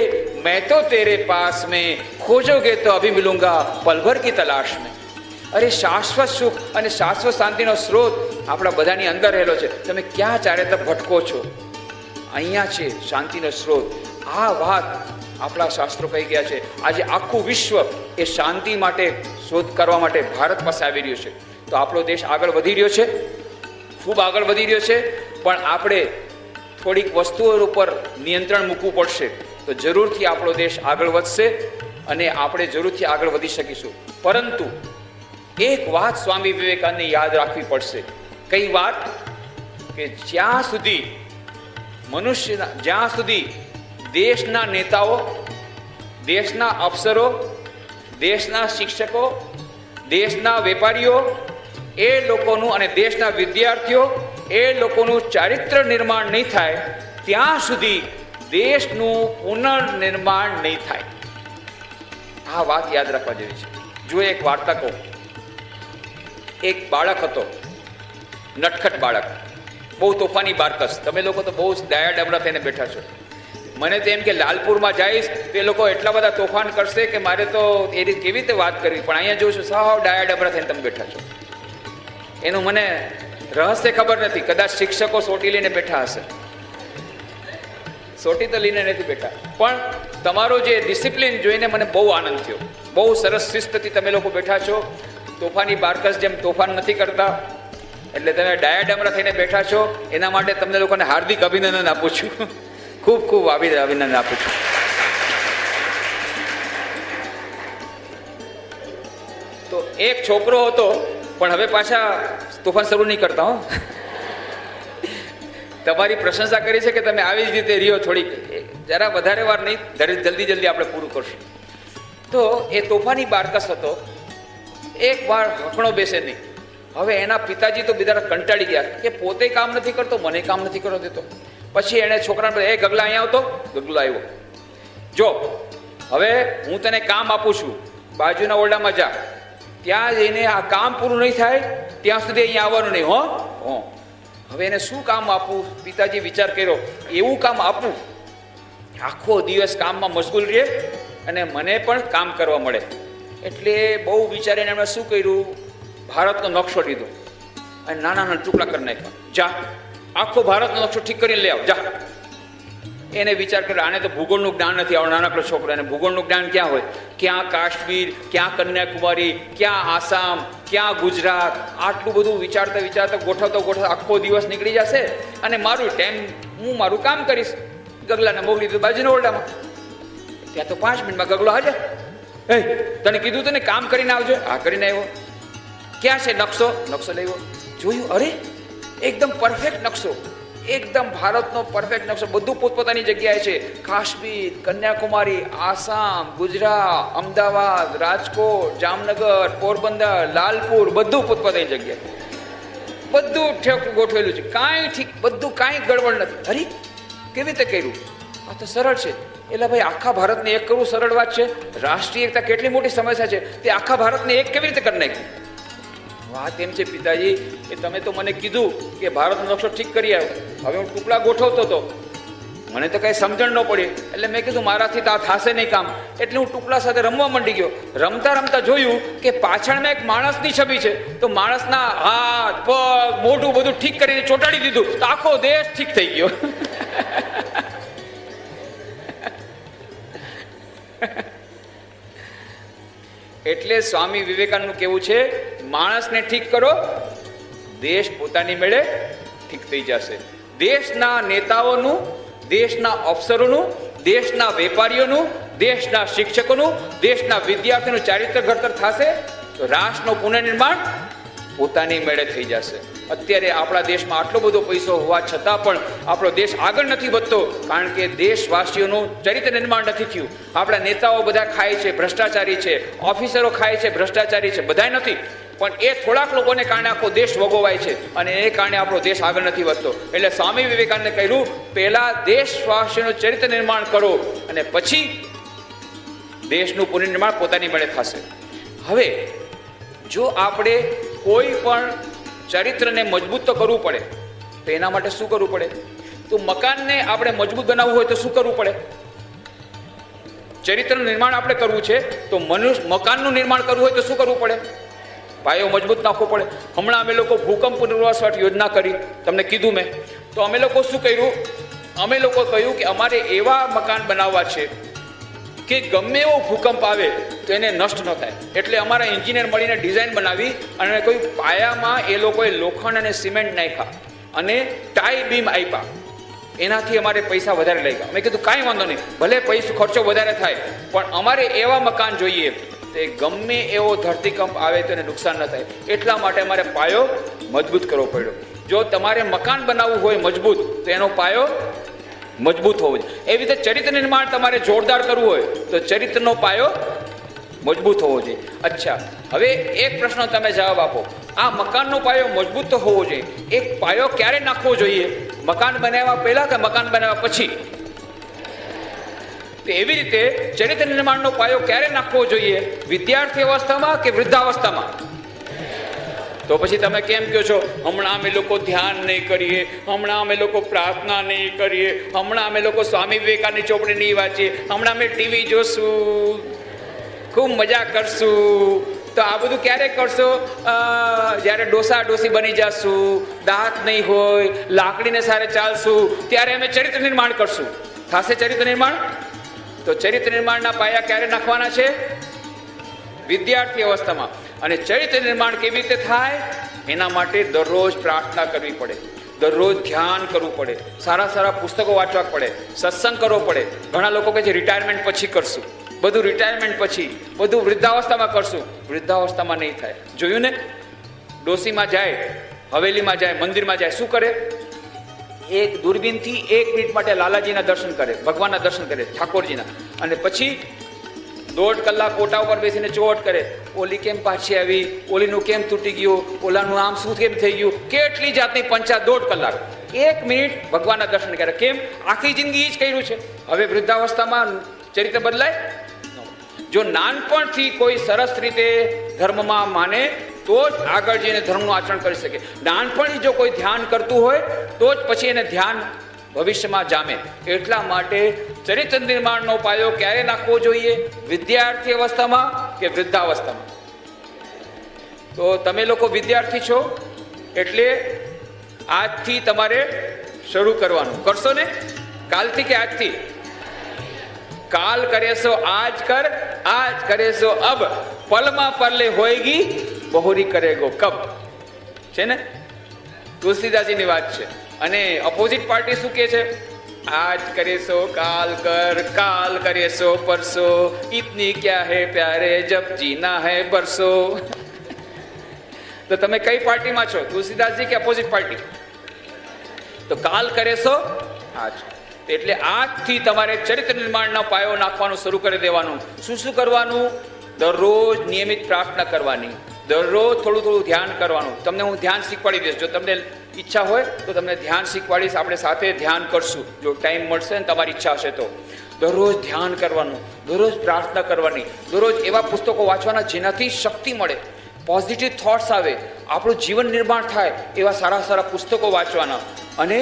મેં તો તેરે પાસ મેં, ખોજોગે તો અભી મિલુંગા પલભર કી તલાશ મેં. અરે શાશ્વત સુખ અને શાશ્વત શાંતિનો સ્ત્રોત આપણા બધાની અંદર રહેલો છે. તમે ક્યાં ચારે તરફ ભટકો છો? અહીંયા છે શાંતિનો સ્ત્રોત. આ વાત આપણા શાસ્ત્રો કહી ગયા છે. આજે આખું વિશ્વ એ શાંતિ માટે શોધ કરવા માટે ભારત પાસે આવી રહ્યું છે. તો આપણો દેશ આગળ વધી રહ્યો છે, ખૂબ આગળ વધી રહ્યો છે. પણ આપણે થોડીક વસ્તુઓ ઉપર નિયંત્રણ મૂકવું પડશે, તો જરૂરથી આપણો દેશ આગળ વધશે અને આપણે જરૂરથી આગળ વધી શકીશું. પરંતુ એક વાત સ્વામી વિવેકાનંદને યાદ રાખવી પડશે. કઈ વાત? કે જ્યાં સુધી દેશના નેતાઓ, દેશના અફસરો, દેશના શિક્ષકો, દેશના વેપારીઓ, એ લોકોનું અને દેશના વિદ્યાર્થીઓ, એ લોકોનું ચારિત્ર નિર્માણ નહીં થાય, ત્યાં સુધી દેશનું પુનર્નિર્માણ નહીં થાય. આ વાત યાદ રાખવા જેવી છે. જો એક વાર્તા કહું. એક બાળક હતો, નટખટ બાળક, બહુ તોફાની બારકસ. તમે લોકો તો બહુ ડાયા ડબરા થઈને બેઠા છો. મને તો એમ કે લાલપુરમાં જઈશ તો એ લોકો એટલા બધા તોફાન કરશે કે મારે તો એ રીતે કેવી રીતે વાત કરવી. પણ અહીંયા જોઉં છું સાવ ડાયા ડબરા થઈને તમે બેઠા છો. એનું મને રહસ્ય ખબર નથી. કદાચ શિક્ષકો સોટી લઈને બેઠા હશે. સોટી તો લઈને નથી બેઠા, પણ તમારો જે ડિસિપ્લિન જોઈને મને બહુ આનંદ થયો. બહુ સરસ શિસ્તથી તમે લોકો બેઠા છો. તોફાની બારકસ જેમ તોફાન નથી કરતા, એટલે તમે ડાયા ડમરા થઈને બેઠા છો. એના માટે તમને લોકોને હાર્દિક અભિનંદન આપું છું. ખૂબ ખૂબ અભિનંદન આપું છું. તો એક છોકરો હતો, પણ હવે પાછા તોફાન શરૂ નહીં કરતા હો. તમારી પ્રશંસા કરી છે કે તમે આવી જ રીતે રહ્યો, થોડીક જરા વધારે વાર નહીં, જલ્દી આપણે પૂરું કરશું. તો એ તોફાની બારકસ હતો. એક વાર હકણો બેસે નહીં. હવે એના પિતાજી તો બિચારા કંટાળી ગયા કે પોતે કામ નથી કરતો, મને કામ નથી કરવા દેતો. પછી એણે છોકરાને એ ગગલા અહીંયા આવતો. ગગલો આવ્યો. જો હવે હું તને કામ આપું છું, બાજુના ઓરડામાં જા, ત્યાં જઈને આ કામ પૂરું નહીં થાય ત્યાં સુધી અહીંયા આવવાનું નહીં. હો. હવે એને શું કામ આપવું? પિતાજી વિચાર કર્યો, એવું કામ આપવું આખો દિવસ કામમાં મશગુલ રહે અને મને પણ કામ કરવા મળે. એટલે બહુ વિચારીને એમણે શું કર્યું? ભારતનો નકશો લીધો અને નાના નાના ટુકડા કરી નાખ્યા. જા, આખો ભારતનો નકશો ઠીક કરીને લઈ આવ, જા. એને વિચાર કર્યો આને તો ભૂગોળનું જ્ઞાન નથી. આવો નાનકડો છોકરો, એને ભૂગોળનું જ્ઞાન ક્યાં હોય? ક્યાં કાશ્મીર, ક્યાં કન્યાકુમારી, ક્યાં આસામ, ક્યાં ગુજરાત. આટલું બધું વિચારતા ગોઠવતો આખો દિવસ નીકળી જશે અને હું મારું કામ કરીશ. ગગલાને મોકલી દીધું બાજુના ઓરડામાં. ત્યાં તો 5 મિનિટમાં ગગલો હાજર. તને કીધું તને કામ કરીને આવજો. આ કરીને આવ્યો. ક્યાં છે નકશો? નકશો લેવો. જોયું, અરે એકદમ પરફેક્ટ નકશો, એકદમ ભારતનો પરફેક્ટ નકશો. બધું પોતપોતાની જગ્યાએ છે. કાશ્મીર, કન્યાકુમારી, આસામ, ગુજરાત, અમદાવાદ, રાજકોટ, જામનગર, પોરબંદર, લાલપુર, બધું પોતપોતાની જગ્યાએ. બધું ઠેક ગોઠવેલું છે. કાંઈ ઠીક, બધું કાંઈ ગડબડ નથી. અરે કેવી રીતે કર્યું? આ તો સરળ છે. એટલે ભાઈ આખા ભારતને એક કરવું સરળ વાત છે. રાષ્ટ્રીય એકતા કેટલી મોટી સમસ્યા છે, તે આખા ભારતને એક કેવી રીતે કરી નાખી? વાત એમ છે પિતાજી કે તમે તો મને કીધું કે ભારતનો નકશો ઠીક કરી આવ્યો. હવે હું ટુકડા ગોઠવતો હતો, મને તો કાંઈ સમજણ ન પડી. એટલે મેં કીધું મારાથી તો આ થશે નહીં કામ. એટલે હું ટુકડા સાથે રમવા માંડી ગયો. રમતા જોયું કે પાછળમાં એક માણસની છબી છે. તો માણસના હાથ, પગ, મોઢું બધું ઠીક કરીને ચોંટાડી દીધું. તો આખો દેશ ઠીક થઈ ગયો. એટલે સ્વામી વિવેકાનંદનું કેવું છે, માણસને ઠીક કરો, દેશ પોતાની મેળે ઠીક થઈ જશે. દેશના નેતાઓનું, દેશના અફસરોનું, દેશના વેપારીઓનું, દેશના શિક્ષકોનું, દેશના વિદ્યાર્થીઓનું ચારિત્ર ઘડતર થશે તો રાષ્ટ્રનું પુનર્નિર્માણ પોતાની મેળે થઈ જશે. અત્યારે આપણા દેશમાં આટલો બધો પૈસો હોવા છતાં પણ આપણો દેશ આગળ નથી વધતો, કારણ કે દેશવાસીઓનું ચરિત્ર નિર્માણ નથી થયું. આપણા નેતાઓ બધા ખાય છે, ભ્રષ્ટાચારી છે, ઓફિસરો ખાય છે, ભ્રષ્ટાચારી છે, બધાય નથી, પણ એ થોડાક લોકોને કારણે આખો દેશ ભોગવાય છે અને એ કારણે આપણો દેશ આગળ નથી વધતો. એટલે સ્વામી વિવેકાનંદે કહ્યું, પહેલા દેશવાસીઓનું ચરિત્ર નિર્માણ કરો અને પછી દેશનું પુનર્નિર્માણ પોતાની મેળે થશે. હવે જો આપણે કોઈ પણ ચરિત્રને મજબૂત તો કરવું પડે, તો એના માટે શું કરવું પડે? તો મકાનને આપણે મજબૂત બનાવવું હોય તો શું કરવું પડે? ચરિત્રનું નિર્માણ આપણે કરવું છે તો મકાનનું નિર્માણ કરવું હોય તો શું કરવું પડે? પાયો મજબૂત નાખવો પડે. હમણાં અમે લોકો ભૂકંપ પુનર્વાસ યોજના કરી, તમને કીધું મેં. તો અમે લોકો શું કર્યું? અમે લોકો કહ્યું કે અમારે એવા મકાન બનાવવા છે કે ગમે એવો ભૂકંપ આવે તો એને નષ્ટ ન થાય. એટલે અમારા એન્જિનિયર મળીને ડિઝાઇન બનાવી અને કોઈ પાયામાં એ લોકોએ લોખંડ અને સિમેન્ટ નાખ્યા અને ટાઈ બીમ આપ્યા. એનાથી અમારે પૈસા વધારે લઈ ગયા. અમે કીધું કાંઈ વાંધો નહીં, ભલે પૈસો ખર્ચો વધારે થાય, પણ અમારે એવા મકાન જોઈએ તે ગમે એવો ધરતીકંપ આવે તો એને નુકસાન ન થાય. એટલા માટે અમારે પાયો મજબૂત કરવો પડ્યો. જો તમારે મકાન બનાવવું હોય મજબૂત તો એનો પાયો મજબૂત હોવો જોઈએ. એવી રીતે ચરિત્ર નિર્માણ તમારે જોરદાર કરવું હોય તો ચરિત્રનો પાયો મજબૂત હોવો જોઈએ. અચ્છા, હવે એક પ્રશ્ન તમે જવાબ આપો. આ મકાનનો પાયો મજબૂત તો હોવો જોઈએ, એક પાયો ક્યારે નાખવો જોઈએ? મકાન બનાવ્યા પહેલા કે મકાન બનાવ્યા પછી? તો એવી રીતે ચરિત્ર નિર્માણનો પાયો ક્યારે નાખવો જોઈએ? વિદ્યાર્થી અવસ્થામાં કે વૃદ્ધાવસ્થામાં? તો પછી તમે કેમ કહો છો હમણાં અમે લોકો ધ્યાન નહીં કરીએ, હમણાં અમે લોકો પ્રાર્થના નહીં કરીએ, હમણાં અમે લોકો સ્વામી વિવેકાનંદની ચોપડી નહીં વાંચીએ, હમણાં અમે ટીવી જોશું, ખૂબ મજા કરશું? તો આ બધું ક્યારે કરશો? જ્યારે ડોસા ડોસી બની જશું, દાંત નહીં હોય, લાકડીને સારે ચાલશું, ત્યારે અમે ચરિત્ર નિર્માણ કરશું. થશે ચરિત્ર નિર્માણ? તો ચરિત્ર નિર્માણના પાયા ક્યારે નાખવાના છે? વિદ્યાર્થી અવસ્થામાં. અને ચરિત્ર નિર્માણ કેવી રીતે થાય? એના માટે દરરોજ પ્રાર્થના કરવી પડે, દરરોજ ધ્યાન કરવું પડે, સારા સારા પુસ્તકો વાંચવા પડે, સત્સંગ કરવો પડે. ઘણા લોકો કહે છે રિટાયરમેન્ટ પછી કરશું, બધું રિટાયરમેન્ટ પછી, બધું વૃદ્ધાવસ્થામાં કરશું. વૃદ્ધાવસ્થામાં નહીં થાય. જોયું ને, ડોસીમાં જાય, હવેલીમાં જાય, મંદિરમાં જાય, શું કરે? એક દૂરબીનથી 1 મિનિટ માટે લાલાજીના દર્શન કરે, ભગવાનના દર્શન કરે, ઠાકોરજીના, અને પછી 1.5 કલાક ઓટા ઉપર બેસીને ચોટ કરે. ઓલી કેમ પાછી આવી, ઓલીનું કેમ તૂટી ગયું, ઓલાનું આમ શું કેમ થઈ ગયું, કેટલી જાતની પંચા. 1.5 કલાક, 1 મિનિટ ભગવાનના દર્શન કરે. કેમ? આખી જિંદગી જ કર્યું છે. હવે વૃદ્ધાવસ્થામાં ચરિત્ર બદલાય? જો નાનપણથી કોઈ સરસ રીતે ધર્મમાં માને તો જ આગળ જઈને ધર્મનું આચરણ કરી શકે. નાનપણથી જો કોઈ ધ્યાન કરતું હોય તો જ પછી એને ધ્યાન ભવિષ્યમાં જામે. એટલા માટે ચરિત્ર નિર્માણનો પાયો ક્યારે નાખવો જોઈએ? વિદ્યાર્થી અવસ્થામાં કે વૃદ્ધાવસ્થામાં? તો તમે લોકો વિદ્યાર્થી છો એટલે આજથી તમારે શરૂ કરવાનું. કરશો ને? કાલથી કે આજથી? કાલ કરે સો આજ કર, આજ કરે સો અબ, પલમાં પરલે હોયગી બહોરી કરેગો કબ. છે ને? તુલસીદાસજીની વાત છે. અને અપોઝિટ પાર્ટી શું કહે છે? આજ કરે સો કાલ કર, કાલ કરે સો પરસો, ઇતની ક્યા હે પ્યારે જબ જીના હે બરસો. તો તમે કઈ પાર્ટીમાં છો? તુલસીદાસજી કે અપોઝિટ પાર્ટી? તો કાલ કરે સો આજ. એટલે આજથી તમારે ચરિત્ર નિર્માણનો પાયો નાખવાનું શરૂ કરી દેવાનું. શું શું કરવાનું? દરરોજ નિયમિત પ્રાર્થના કરવાની, દરરોજ થોડું થોડું ધ્યાન કરવાનું. તમને હું ધ્યાન શીખવાડી દઈશ. જો તમને ઈચ્છા હોય તો તમને ધ્યાન શીખવાડીશ. આપણે સાથે ધ્યાન કરશું જો ટાઈમ મળશે ને, તમારી ઈચ્છા હશે તો. દરરોજ ધ્યાન કરવાનું, દરરોજ પ્રાર્થના કરવાની, દરરોજ એવા પુસ્તકો વાંચવાના જેનાથી શક્તિ મળે, પોઝિટિવ થોટ્સ આવે, આપણું જીવન નિર્માણ થાય એવા સારા સારા પુસ્તકો વાંચવાના. અને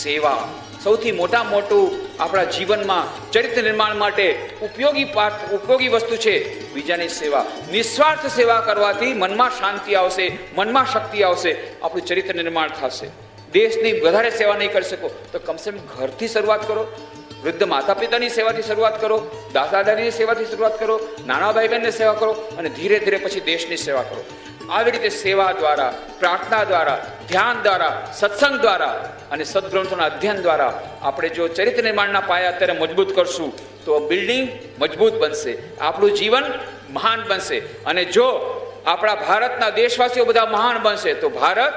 સેવા સૌથી મોટું આપણા જીવનમાં ચરિત્ર નિર્માણ માટે ઉપયોગી વસ્તુ છે બીજાની સેવા. નિસ્વાર્થ સેવા કરવાથી મનમાં શાંતિ આવશે, મનમાં શક્તિ આવશે, આપણું ચરિત્ર નિર્માણ થશે. દેશની વધારે સેવા નહીં કરી શકો તો કમસે કમ ઘરથી શરૂઆત કરો. વૃદ્ધ માતા પિતાની સેવાથી શરૂઆત કરો, દાદા દાદીની સેવાથી શરૂઆત કરો, નાના ભાઈ બહેનની સેવા કરો અને ધીરે ધીરે પછી દેશની સેવા કરો. આવી રીતે સેવા દ્વારા, પ્રાર્થના દ્વારા, ધ્યાન દ્વારા, સત્સંગ દ્વારા અને સદગ્રંથોના અધ્યયન દ્વારા આપણે જો ચરિત્ર નિર્માણના પાયા અત્યારે મજબૂત કરશું તો બિલ્ડિંગ મજબૂત બનશે, આપણું જીવન મહાન બનશે. અને જો આપણા ભારતના દેશવાસીઓ બધા મહાન બનશે તો ભારત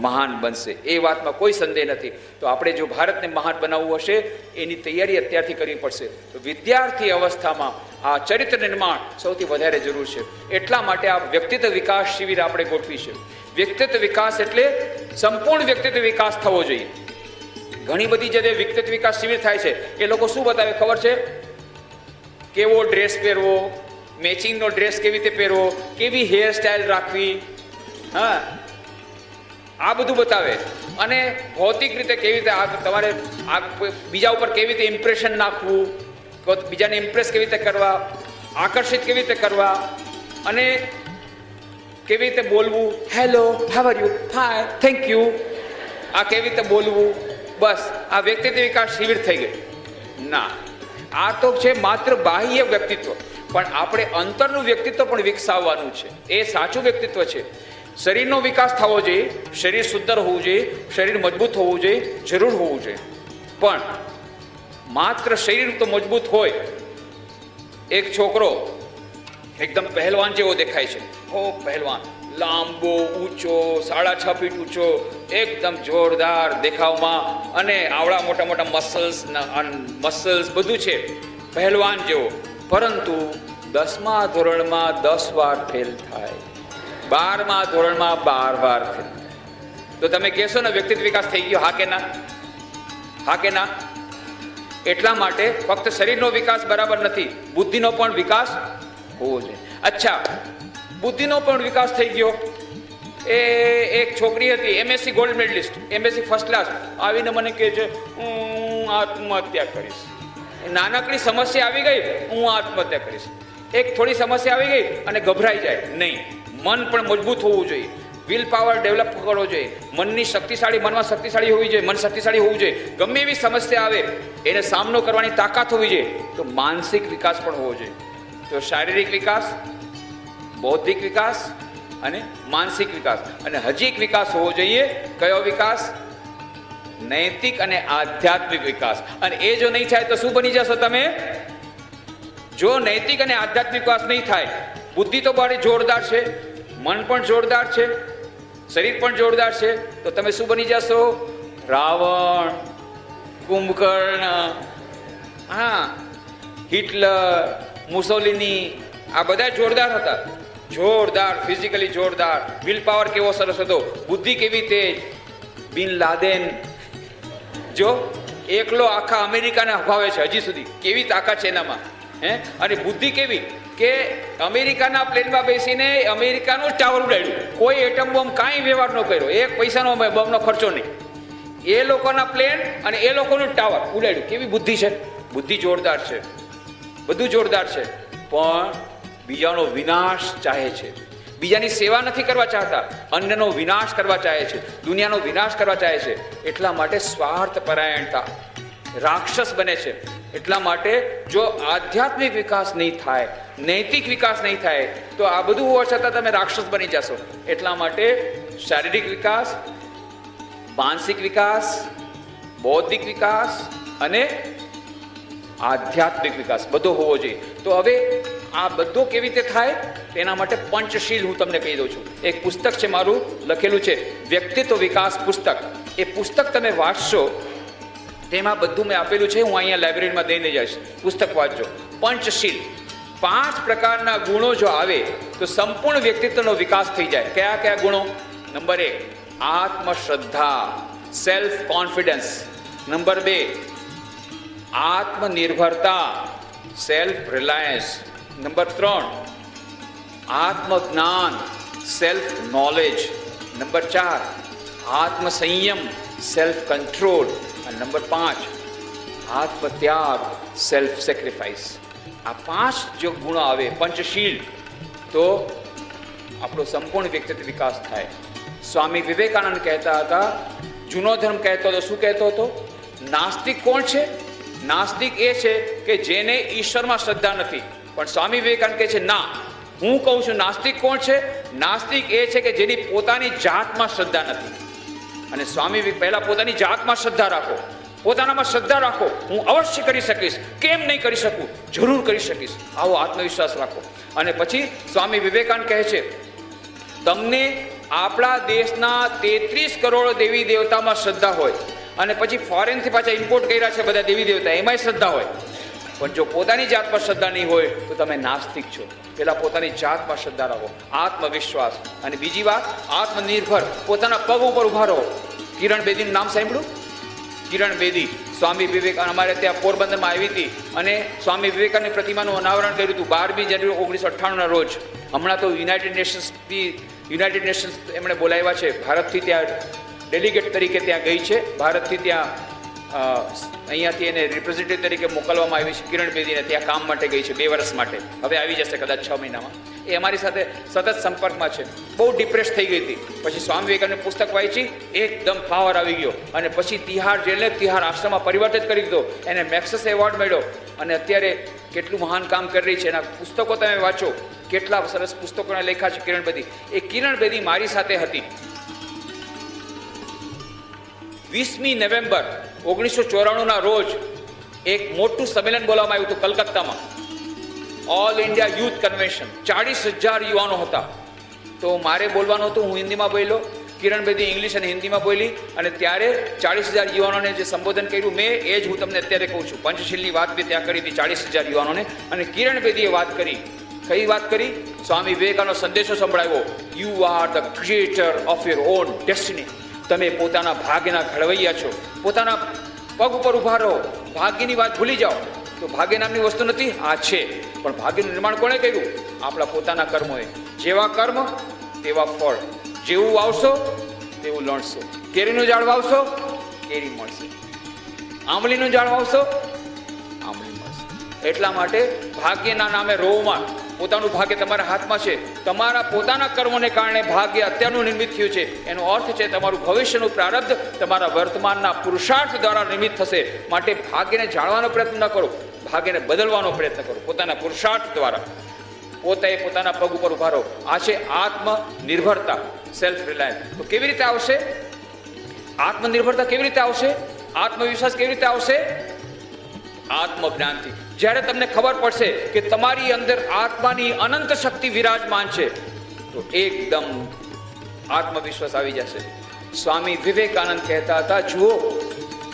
મહાન બનશે, એ વાતમાં કોઈ સંદેહ નથી. તો આપણે જો ભારતને મહાન બનાવવું હશે એની તૈયારી અત્યારથી કરવી પડશે. તો વિદ્યાર્થી અવસ્થામાં આ ચરિત્ર નિર્માણ સૌથી વધારે જરૂર છે. એટલા માટે આ વ્યક્તિત્વ વિકાસ શિબિર આપણે ગોઠવી છે. વ્યક્તિત્વ વિકાસ એટલે સંપૂર્ણ વ્યક્તિત્વ વિકાસ થવો જોઈએ. ઘણી બધી જગ્યાએ વ્યક્તિત્વ વિકાસ શિબિર થાય છે, એ લોકો શું બતાવે ખબર છે? કેવો ડ્રેસ પહેરવો, મેચિંગનો ડ્રેસ કેવી રીતે પહેરવો, કેવી હેર સ્ટાઇલ રાખવી, હા, આ બધું બતાવે. અને ભૌતિક રીતે કેવી રીતે તમારે બીજા ઉપર કેવી રીતે ઇમ્પ્રેશન નાખવું, બીજાને ઇમ્પ્રેસ કેવી રીતે કરવા, આકર્ષિત કેવી રીતે કરવા, અને કેવી રીતે બોલવું, hello, how are you, hi, thank you, આ કેવી રીતે બોલવું. બસ આ વ્યક્તિત્વ વિકાસ શિબિર થઈ ગઈ ના. આ તો છે માત્ર બાહ્ય વ્યક્તિત્વ, પણ આપણે અંતરનું વ્યક્તિત્વ પણ વિકસાવવાનું છે. એ સાચું વ્યક્તિત્વ છે. શરીરનો વિકાસ થવો જોઈએ, શરીર સુંદર હોવું જોઈએ, શરીર મજબૂત હોવું જોઈએ, જરૂર હોવું જોઈએ. પણ માત્ર શરીર તો મજબૂત હોય, એક છોકરો એકદમ પહેલવાન જેવો દેખાય છે, ઓ પહેલવાન, લાંબો, ઊંચો, 6.5 ફીટ ઊંચો, એકદમ જોરદાર દેખાવમાં, અને આવડા મોટા મોટા મસલ્સ બધું છે, પહેલવાન જેવો. પરંતુ 10મા ધોરણમાં 10 વાર ફેલ થાય, 12મા ધોરણમાં 12 વાર ફેલ થાય. તો તમે કહેશો ને વ્યક્તિત્વ વિકાસ થઈ ગયો? હા કે ના? હા કે ના? એટલા માટે ફક્ત શરીરનો વિકાસ બરાબર નથી, બુદ્ધિનો પણ વિકાસ હોવો જોઈએ. અચ્છા, બુદ્ધિનો પણ વિકાસ થઈ ગયો. એ એક છોકરી હતી, MSc gold medallist, MSc first class, આવીને મને કહે છે હું આત્મહત્યા કરીશ. નાનકડી સમસ્યા આવી ગઈ, હું આત્મહત્યા કરીશ. એક થોડી સમસ્યા આવી ગઈ અને ગભરાઈ જાય નહીં. મન પણ મજબૂત હોવું જોઈએ, વિલ પાવર ડેવલપ કરવો જોઈએ, મનમાં શક્તિશાળી હોવી જોઈએ, મન શક્તિશાળી હોવું જોઈએ. ગમે એવી સમસ્યા આવે એને સામનો કરવાની તાકાત હોવી જોઈએ. તો માનસિક વિકાસ પણ હોવો જોઈએ. તો શારીરિક વિકાસ, બૌદ્ધિક વિકાસ અને માનસિક વિકાસ. અને હજી એક વિકાસ હોવો જોઈએ. કયો વિકાસ? નૈતિક અને આધ્યાત્મિક વિકાસ. અને એ જો નહીં થાય તો શું બની જશો તમે? જો નૈતિક અને આધ્યાત્મિક વિકાસ નહીં થાય, બુદ્ધિ તો બड़ी જોરદાર છે, મન પણ જોરદાર છે, શરીર પણ જોરદાર છે, તો તમે શું બની જશો? રાવણ, કુંભકર્ણ, હા, હિટલર, મુસોલિની, આ બધા જોરદાર હતા. જોરદાર, ફિઝિકલી જોરદાર, વિલ પાવર કેવો સરસ હતો, બુદ્ધિ કેવી તેજ. બિન લાદેન જો એકલો આખા અમેરિકાને હફાવે છે હજી સુધી, કેવી તાકાત છે એનામાં, હે? અને બુદ્ધિ કેવી કે અમેરિકાના પ્લેનમાં બેસીને અમેરિકાનું ટાવર ઉડાડ્યું, કોઈ એટમ બોમ્બ કાંઈ વ્યવહાર ન કર્યો, એક પૈસાનો બોમ્બનો ખર્ચો નહીં. એ લોકોના પ્લેન અને એ લોકોનું ટાવર ઉડાડ્યું. કેવી બુદ્ધિ છે? બુદ્ધિ જોરદાર છે, બધું જોરદાર છે. પણ બીજાનો વિનાશ ચાહે છે, બીજાની સેવા નથી કરવા ચાહતા, અન્યનો વિનાશ કરવા ચાહે છે, દુનિયાનો વિનાશ કરવા ચાહે છે. એટલા માટે સ્વાર્થ પરાયણતા, રાક્ષસ બને છે. એટલા માટે જો આધ્યાત્મિક વિકાસ નહીં થાય, નૈતિક વિકાસ નહીં થાય, તો આ બધું હોવા છતાં તમે રાક્ષસ બની જશો. એટલા માટે શારીરિક વિકાસ, માનસિક વિકાસ, બૌદ્ધિક વિકાસ અને આધ્યાત્મિક વિકાસ બધો હોવો જોઈએ. તો હવે આ બધો કેવી રીતે થાય તેના માટે પંચશીલ હું તમને કહી દઉં છું. એક પુસ્તક છે મારું, લખેલું છે વ્યક્તિત્વ વિકાસ પુસ્તક. એ પુસ્તક તમે વાંચશો, તેમાં બધું મેં આપેલું છે. હું અહીંયા લાઇબ્રેરીમાં દઈને જઈશ, પુસ્તક વાંચજો. પંચશીલ, 5 પ્રકારના ગુણો જો આવે તો સંપૂર્ણ વ્યક્તિત્વનો વિકાસ થઈ જાય. કયા કયા ગુણો? નંબર 1, આત્મશ્રદ્ધા, સેલ્ફ કોન્ફિડન્સ. નંબર 2, આત્મનિર્ભરતા, સેલ્ફ રિલાયન્સ. નંબર 3, આત્મજ્ઞાન, સેલ્ફ નોલેજ. નંબર 4, આત્મસંયમ, સેલ્ફ કંટ્રોલ. અને નંબર 5, આત્મત્યાગ, સેલ્ફ સેક્રિફાઈસ. આ 5 જો ગુણો આવે પંચશીલ, તો આપણો સંપૂર્ણ વ્યક્તિત્વ વિકાસ થાય. સ્વામી વિવેકાનંદ કહેતા હતા, જૂનો ધર્મ કહેતો હતો, શું કહેતો હતો? નાસ્તિક કોણ છે? નાસ્તિક એ છે કે જેને ઈશ્વરમાં શ્રદ્ધા નથી. પણ સ્વામી વિવેકાનંદ કહે છે ના, હું કહું છું નાસ્તિક કોણ છે? નાસ્તિક એ છે કે જેની પોતાની જાતમાં શ્રદ્ધા નથી. અને સ્વામી પહેલા પોતાની જાતમાં શ્રદ્ધા રાખો, પોતાનામાં શ્રદ્ધા રાખો. હું અવશ્ય કરી શકીશ, કેમ નહીં કરી શકું, જરૂર કરી શકીશ, આવો આત્મવિશ્વાસ રાખો. અને પછી સ્વામી વિવેકાનંદ કહે છે, તમને આપણા દેશના 33 કરોડ દેવી દેવતામાં શ્રદ્ધા હોય અને પછી ફોરેનથી પાછા ઇમ્પોર્ટ કર્યા છે બધા દેવી દેવતા, એમાંય શ્રદ્ધા હોય, પણ જો પોતાની જાતમાં શ્રદ્ધા નહીં હોય તો તમે નાસ્તિક છો. પેલા પોતાની જાતમાં શ્રદ્ધા રાખો, આત્મવિશ્વાસ. અને બીજી વાત, આત્મનિર્ભર, પોતાના પગ ઉપર ઉભા રહો. કિરણ બેદીનું નામ સાંભળ્યું? કિરણ બેદી સ્વામી વિવેકાનંદ અમારે ત્યાં પોરબંદરમાં આવી હતી અને સ્વામી વિવેકાનંદની પ્રતિમાનું અનાવરણ કર્યું હતું 12 જાન્યુઆરી 1998ના રોજ. હમણાં તો યુનાઇટેડ નેશન્સ એમણે બોલાવ્યા છે, ભારતથી ત્યાં ડેલિગેટ તરીકે ત્યાં ગઈ છે, ભારતથી ત્યાં અહીંયાથી એને રિપ્રેઝેન્ટેટિવ તરીકે મોકલવામાં આવી છે. કિરણ બેદીને ત્યાં કામ માટે ગઈ છે 2 વર્ષ માટે, હવે આવી જશે કદાચ 6 મહિનામાં. એ અમારી સાથે સતત સંપર્કમાં છે. બહુ ડિપ્રેસ થઈ ગઈ હતી, પછી સ્વામી વિવેકાનંદની પુસ્તક વાંચી, એકદમ પાવર આવી ગયો અને પછી તિહાર જેલને તિહાર આશ્રમમાં પરિવર્તિત કરી દીધો. એને મેક્સસ એવોર્ડ મળ્યો અને અત્યારે કેટલું મહાન કામ કરી રહી છે. એના પુસ્તકો તમે વાંચો, કેટલા સરસ પુસ્તકોને લખ્યા છે કિરણ બેદી. એ કિરણ બેદી મારી સાથે હતી. 20મી નવેમ્બર 1994ના રોજ એક મોટું સંમેલન બોલાવવામાં આવ્યું હતું કલકત્તામાં, ઓલ ઇન્ડિયા યુથ કન્વેન્શન. 40,000 યુવાનો હતા. તો મારે બોલવાનું હતું, હું હિન્દીમાં બોલ્યો, કિરણ બેદી ઇંગ્લિશ અને હિન્દીમાં બોલી. અને ત્યારે 40,000 યુવાનોને જે સંબોધન કર્યું મેં, એ જ હું તમને અત્યારે કહું છું. પંચશીલની વાત બી ત્યાં કરી હતી 40,000 યુવાનોને. અને કિરણ બેદીએ વાત કરી. કઈ વાત કરી? સ્વામી વિવેકાનંદનો સંદેશો સંભળાવ્યો, you are the creator of your own destiny. તમે પોતાના ભાગ્યના ઘડવૈયા છો. પોતાના પગ ઉપર ઊભા રહો, ભાગ્યની વાત ભૂલી જાઓ. તો ભાગ્ય નામની વસ્તુ નથી, આ છે. પણ ભાગ્યનું નિર્માણ કોણે કર્યું? આપણા પોતાના કર્મોએ. જેવા કર્મ તેવા ફળ. જેવું વાવશો તેવું લણશો. કેરીનું ઝાડ વાવશો, કેરી મળશે. આંબલીનું ઝાડ વાવશો, આંબલી મળશે. એટલા માટે ભાગ્યના નામે રોવમાં, પોતાનું ભાગ્ય તમારા હાથમાં છે. તમારા પોતાના કર્મોને કારણે ભાગ્ય અત્યારનું નિર્મિત થયું છે. એનો અર્થ છે તમારું ભવિષ્યનું પ્રારબ્ધ તમારા વર્તમાનના પુરુષાર્થ દ્વારા નિર્મિત થશે. માટે ભાગ્યને જાણવાનો પ્રયત્ન ન કરો, ભાગ્યને બદલવાનો પ્રયત્ન કરો પોતાના પુરુષાર્થ દ્વારા. પોતે પોતાના પગ ઉપર ઉભા રહો. આ છે આત્મનિર્ભરતા, સેલ્ફ રિલાયન્સ. તો કેવી રીતે આવશે આત્મનિર્ભરતા? કેવી રીતે આવશે આત્મવિશ્વાસ? કેવી રીતે આવશે? આત્મજ્ઞાનથી. જ્યારે તમને ખબર પડશે કે તમારી અંદર આત્માની અનંત શક્તિ વિરાજમાન છે, તો એકદમ આત્મવિશ્વાસ આવી જશે. સ્વામી વિવેકાનંદ કહેતા હતા, જુઓ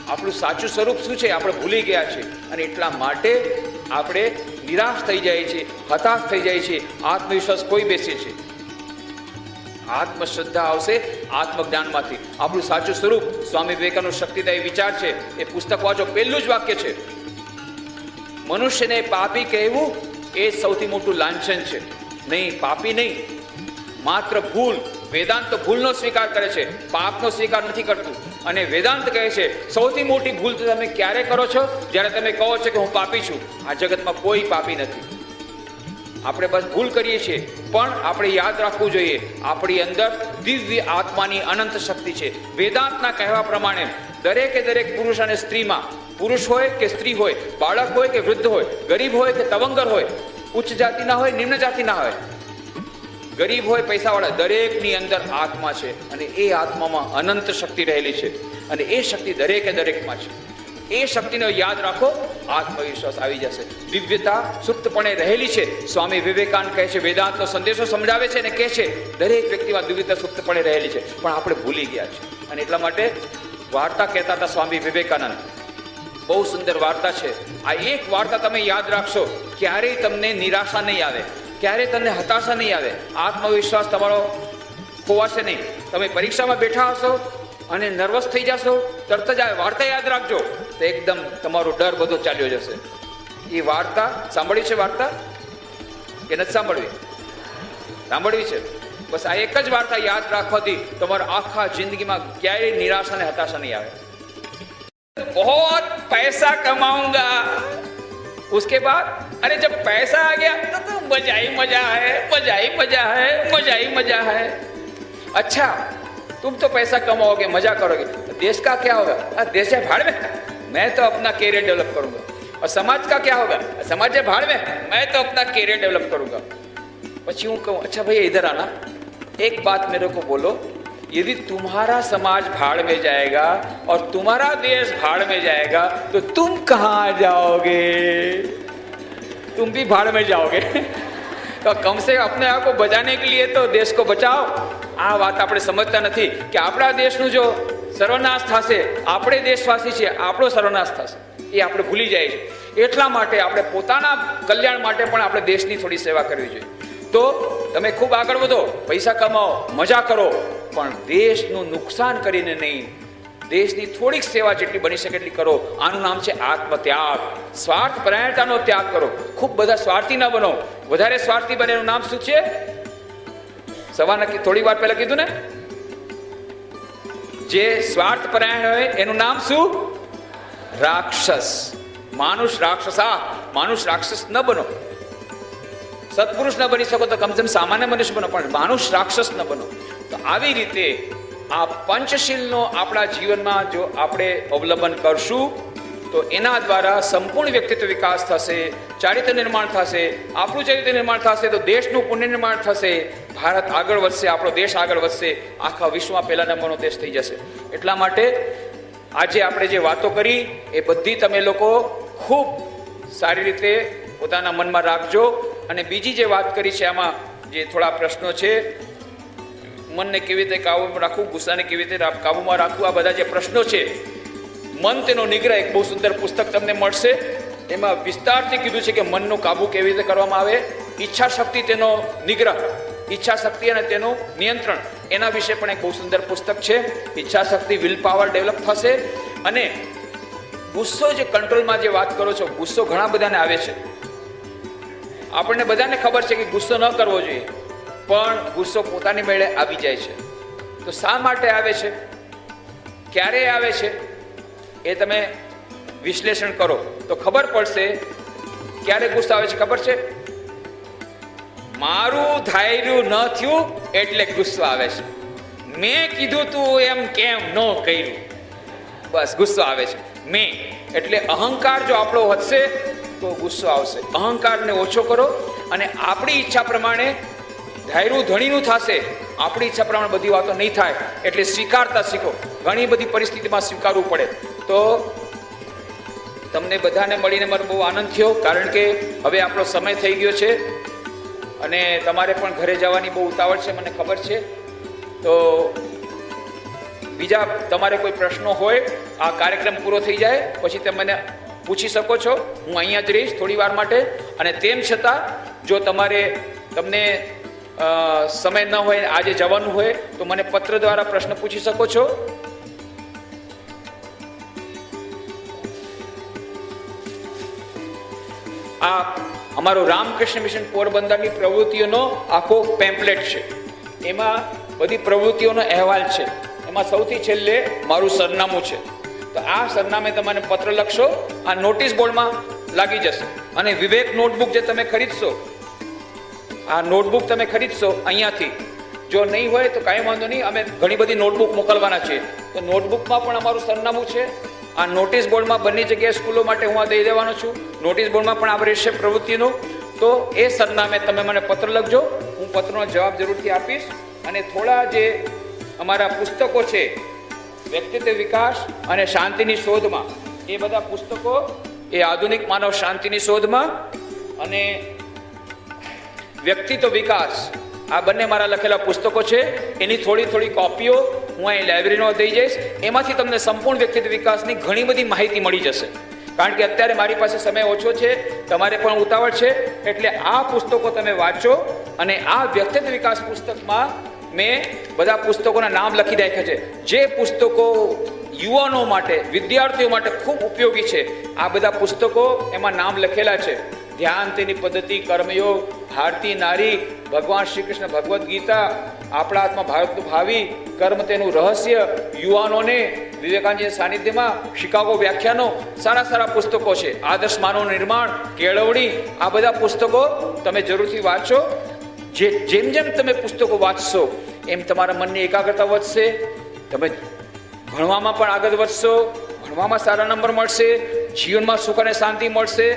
આપણું સાચું સ્વરૂપ શું છે આપણે ભૂલી ગયા છે, અને એટલા માટે આપણે નિરાશ થઈ જાય છે, હતાશ થઈ જાય છે. આત્મવિશ્વાસ કોઈ બેસે છે. આત્મશ્રદ્ધા આવશે આત્મજ્ઞાનમાંથી. આપણું સાચું સ્વરૂપ સ્વામી વિવેકાનંદ શક્તિદાયી વિચાર છે. એ પુસ્તક વાંચો, પહેલું જ વાક્ય છે, મનુષ્યને પાપી કહેવું એ સૌથી મોટું લાંછન છે. નહીં, પાપી નહીં, માત્ર ભૂલ. વેદાંત તો ભૂલનો સ્વીકાર કરે છે, પાપનો સ્વીકાર નથી કરતું. અને વેદાંત કહે છે સૌથી મોટી ભૂલ તો તમે ક્યારે કરો છો? જ્યારે તમે કહો છો કે હું પાપી છું. આ જગતમાં કોઈ પાપી નથી. આપણે બસ ભૂલ કરીએ છીએ, પણ આપણે યાદ રાખવું જોઈએ આપણી અંદર દિવ્ય આત્માની અનંત શક્તિ છે. વેદાંતના કહેવા પ્રમાણે દરેકે દરેક પુરુષ અને સ્ત્રીમાં, પુરુષ હોય કે સ્ત્રી હોય, બાળક હોય કે વૃદ્ધ હોય, ગરીબ હોય કે તવંગર હોય, ઉચ્ચ જાતિના હોય, નિમ્ન જાતિના હોય, ગરીબ હોય પૈસાવાળા, દરેકની અંદર આત્મા છે. અને એ આત્મામાં અનંત શક્તિ રહેલી છે. અને એ શક્તિ દરેકે દરેકમાં છે. એ શક્તિને યાદ રાખો, આત્મવિશ્વાસ આવી જશે. દિવ્યતા સુપ્તપણે રહેલી છે. સ્વામી વિવેકાનંદ કહે છે, વેદાંતનો સંદેશો સમજાવે છે અને કહે છે દરેક વ્યક્તિમાં દિવ્યતા સુપ્તપણે રહેલી છે, પણ આપણે ભૂલી ગયા છે. અને એટલા માટે વાર્તા કહેતા હતા સ્વામી વિવેકાનંદ. બહુ સુંદર વાર્તા છે. આ એક વાર્તા તમે યાદ રાખશો, ક્યારેય તમને નિરાશા નહીં આવે, ક્યારેય તમને હતાશા નહીં આવે. આત્મવિશ્વાસ તમારો ખોવાશે નહીં. તમે પરીક્ષામાં બેઠા હશો અને નર્વસ થઈ જશો, તરત જ આ વાર્તા યાદ રાખજો, તો એકદમ તમારો ડર બધો ચાલ્યો જશે. એ વાર્તા સાંભળી છે? વાર્તા કે નથી સાંભળવી? સાંભળવી છે. બસ આ એક જ વાર્તા યાદ રાખવાથી તમારા આખા જિંદગીમાં ક્યારેય નિરાશા અને હતાશા નહીં આવે. बहुत पैसा कमाऊंगा, उसके बाद अरे जब पैसा आ गया तो मजा ही मजा है, मजा ही मजा है, मजा ही मजा है. अच्छा तुम तो पैसा कमाओगे, मजा करोगे, देश का क्या होगा? देश है भाड़ में, मैं तो अपना कैरियर डेवलप करूंगा. और समाज का क्या होगा? समाज है भाड़ में, मैं तो अपना कैरियर डेवलप करूंगा. પછી હું કહું, અચ્છા ભાઈ ઇધર આના, एक बात मेरे को बोलो, यदि तुम्हारा समाज भाड़ में जाएगा और तुम्हारा देश भाड़ में जाएगा तो तुम कहाँ जाओगे? तुम भी भाड़ में जाओगे। तो कम से कम अपने आप को बचाने के लिए तो देश को बचाओ। आ बात આપણે સમજતા નથી કે આપણા દેશનું જો સર્વનાશ થશે, આપણે દેશવાસી છે, આપણો સર્વનાશ થશે, એ આપણે ભૂલી જાય છે। એટલા માટે આપણે પોતાના કલ્યાણ માટે પણ આપણે દેશની થોડી સેવા કરવી જોઈએ। તો તમે ખૂબ આગળ વધો, પૈસા કમાઓ, મજા કરો, પણ દેશનું નુકસાન કરીને નહીં, દેશની થોડીક સેવા જેટલી બની શકે એટલી કરો। આનું નામ છે આત્મત્યાગ। સ્વાર્થ પરાયણતાનો ત્યાગ કરો। ખૂબ બધા સ્વાર્થી ન બનો। વધારે સ્વાર્થી બને એનું નામ શું છે? સવારના થોડી વાર પહેલા કીધું ને, જે સ્વાર્થ પરાયણ હોય એનું નામ શું? રાક્ષસ। માનુષ રાક્ષસા, માનુષ રાક્ષસ ન બનો। સત્પુરુષ ન બની શકો તો કમસે કમ સામાન્ય મનુષ્ય બનો, પણ માનુષ રાક્ષસ ન બનો। તો આવી રીતે આ પંચશીલનો આપણા જીવનમાં જો આપણે અવલંબન કરશું તો એના દ્વારા સંપૂર્ણ વ્યક્તિત્વ વિકાસ થશે, ચારિત્ર નિર્માણ થશે। આપણું ચારિત્ર નિર્માણ થશે તો દેશનું પુણ્ય નિર્માણ થશે, ભારત આગળ વધશે, આપણો દેશ આગળ વધશે, આખા વિશ્વમાં પહેલા નંબરનો દેશ થઈ જશે। એટલા માટે આજે આપણે જે વાતો કરી એ બધી તમે લોકો ખૂબ સારી રીતે પોતાના મનમાં રાખજો। અને બીજી જે વાત કરી છે આમાં જે થોડા પ્રશ્નો છે, મનને કેવી રીતે કાબૂમાં રાખવું, ગુસ્સાને કેવી રીતે કાબૂમાં રાખવું, આ બધા જે પ્રશ્નો છે, મન તેનો નિગ્રહ એક બહુ સુંદર પુસ્તક તમને મળશે। એમાં વિસ્તારથી કીધું છે કે મનનો કાબુ કેવી રીતે કરવામાં આવે, ઈચ્છા શક્તિ તેનો નિગ્રહ, ઈચ્છા શક્તિ અને તેનું નિયંત્રણ, એના વિશે પણ એક બહુ સુંદર પુસ્તક છે। ઈચ્છા શક્તિ, વિલ પાવર ડેવલપ થશે। અને ગુસ્સો જે કંટ્રોલમાં જે વાત કરો છો, ગુસ્સો ઘણા બધાને આવે છે, આપણને બધાને ખબર છે કે ગુસ્સો ન કરવો જોઈએ, પણ ગુસ્સો પોતાની મેળે આવી જાય છે। તો શા માટે આવે છે, ક્યારે આવે છે, એ તમે વિશ્લેષણ કરો તો ખબર પડશે। ક્યારે ગુસ્સો આવે છે ખબર છે? મારું ધાર્યું ન થયું એટલે ગુસ્સો આવે છે। મેં કીધું તું એમ કેમ ન કર્યું, બસ ગુસ્સો આવે છે। મેં એટલે અહંકાર જો આપણો વધશે તો ગુસ્સો આવશે। અહંકારને ઓછો કરો અને આપણી ઈચ્છા પ્રમાણે ધાર્યું ધણીનું થશે। આપણી ઈચ્છા પ્રમાણે બધી વાતો નહીં થાય એટલે સ્વીકારતા શીખો। ઘણી બધી પરિસ્થિતિમાં સ્વીકારવું પડે। તો તમને બધાને મળીને મારો બહુ આનંદ થયો, કારણ કે હવે આપણો સમય થઈ ગયો છે અને તમારે પણ ઘરે જવાની બહુ ઉતાવળ છે, મને ખબર છે। તો બીજા તમારે કોઈ પ્રશ્નો હોય, આ કાર્યક્રમ પૂરો થઈ જાય પછી તમે મને પૂછી શકો છો। હું અહીંયા જ રહીશ થોડી વાર માટે। અને તેમ છતાં જો તમને સમય ન હોય, આજે જવાનું હોય તો મને પત્ર દ્વારા પ્રશ્ન પૂછી શકો છો। આ અમારો રામકૃષ્ણ મિશન પોરબંદરની પ્રવૃત્તિઓનો આખો પેમ્પલેટ છે। એમાં બધી પ્રવૃત્તિઓનો અહેવાલ છે। એમાં સૌથી છેલ્લે મારું સરનામું છે। તો આ સરનામે તમે પત્ર લખશો, આ નોટિસ બોર્ડમાં લાગી જશે। અને વિવેક નોટબુક જે તમે ખરીદશો, આ નોટબુક તમે ખરીદશો અહીંયાથી, જો નહીં હોય તો કાંઈ વાંધો નહીં, અમે ઘણી બધી નોટબુક મોકલવાના છીએ। તો નોટબુકમાં પણ અમારું સરનામું છે। આ નોટિસ બોર્ડમાં બંને જગ્યાએ સ્કૂલો માટે હું આ દઈ દેવાનો છું। નોટિસ બોર્ડમાં પણ આ રહેશે પ્રવૃત્તિનું। તો એ સરનામે તમે મને પત્ર લખજો, હું પત્રનો જવાબ જરૂરથી આપીશ। અને થોડા જે અમારા પુસ્તકો છે, વ્યક્તિત્વ વિકાસ અને શાંતિની શોધમાં, એ બધા પુસ્તકો, એ આધુનિક માનવ શાંતિની શોધમાં અને વ્યક્તિત્વ વિકાસ, આ બંને મારા લખેલા પુસ્તકો છે। એની થોડી થોડી કોપીઓ હું અહીં લાઇબ્રેરીમાં દઈ જઈશ। એમાંથી તમને સંપૂર્ણ વ્યક્તિત્વ વિકાસની ઘણી બધી માહિતી મળી જશે। કારણ કે અત્યારે મારી પાસે સમય ઓછો છે, તમારે પણ ઉતાવળ છે, એટલે આ પુસ્તકો તમે વાંચો। અને આ વ્યક્તિત્વ વિકાસ પુસ્તકમાં મેં બધા પુસ્તકોના નામ લખી રાખ્યા છે, જે પુસ્તકો યુવાનો માટે, વિદ્યાર્થીઓ માટે ખૂબ ઉપયોગી છે। આ બધા પુસ્તકો એમાં નામ લખેલા છે। ધ્યાન તેની પદ્ધતિ, કર્મયોગ, ભારતીય નારી, ભગવાન શ્રી કૃષ્ણ ભગવદ્ ગીતા, આપણા હાથમાં ભારતનું ભાવિ, કર્મ તેનું રહસ્ય, યુવાનોને વિવેકાનંદજીના સાનિધ્યમાં, શિકાગો વ્યાખ્યાનો, સારા સારા પુસ્તકો છે। આદર્શ માનવ નિર્માણ, કેળવણી, આ બધા પુસ્તકો તમે જરૂરથી વાંચો। જેમ જેમ તમે પુસ્તકો વાંચશો એમ તમારા મનની એકાગ્રતા વધશે, તમે ભણવામાં પણ આગળ વધશો, ભણવામાં સારા નંબર મળશે, જીવનમાં સુખ અને શાંતિ મળશે।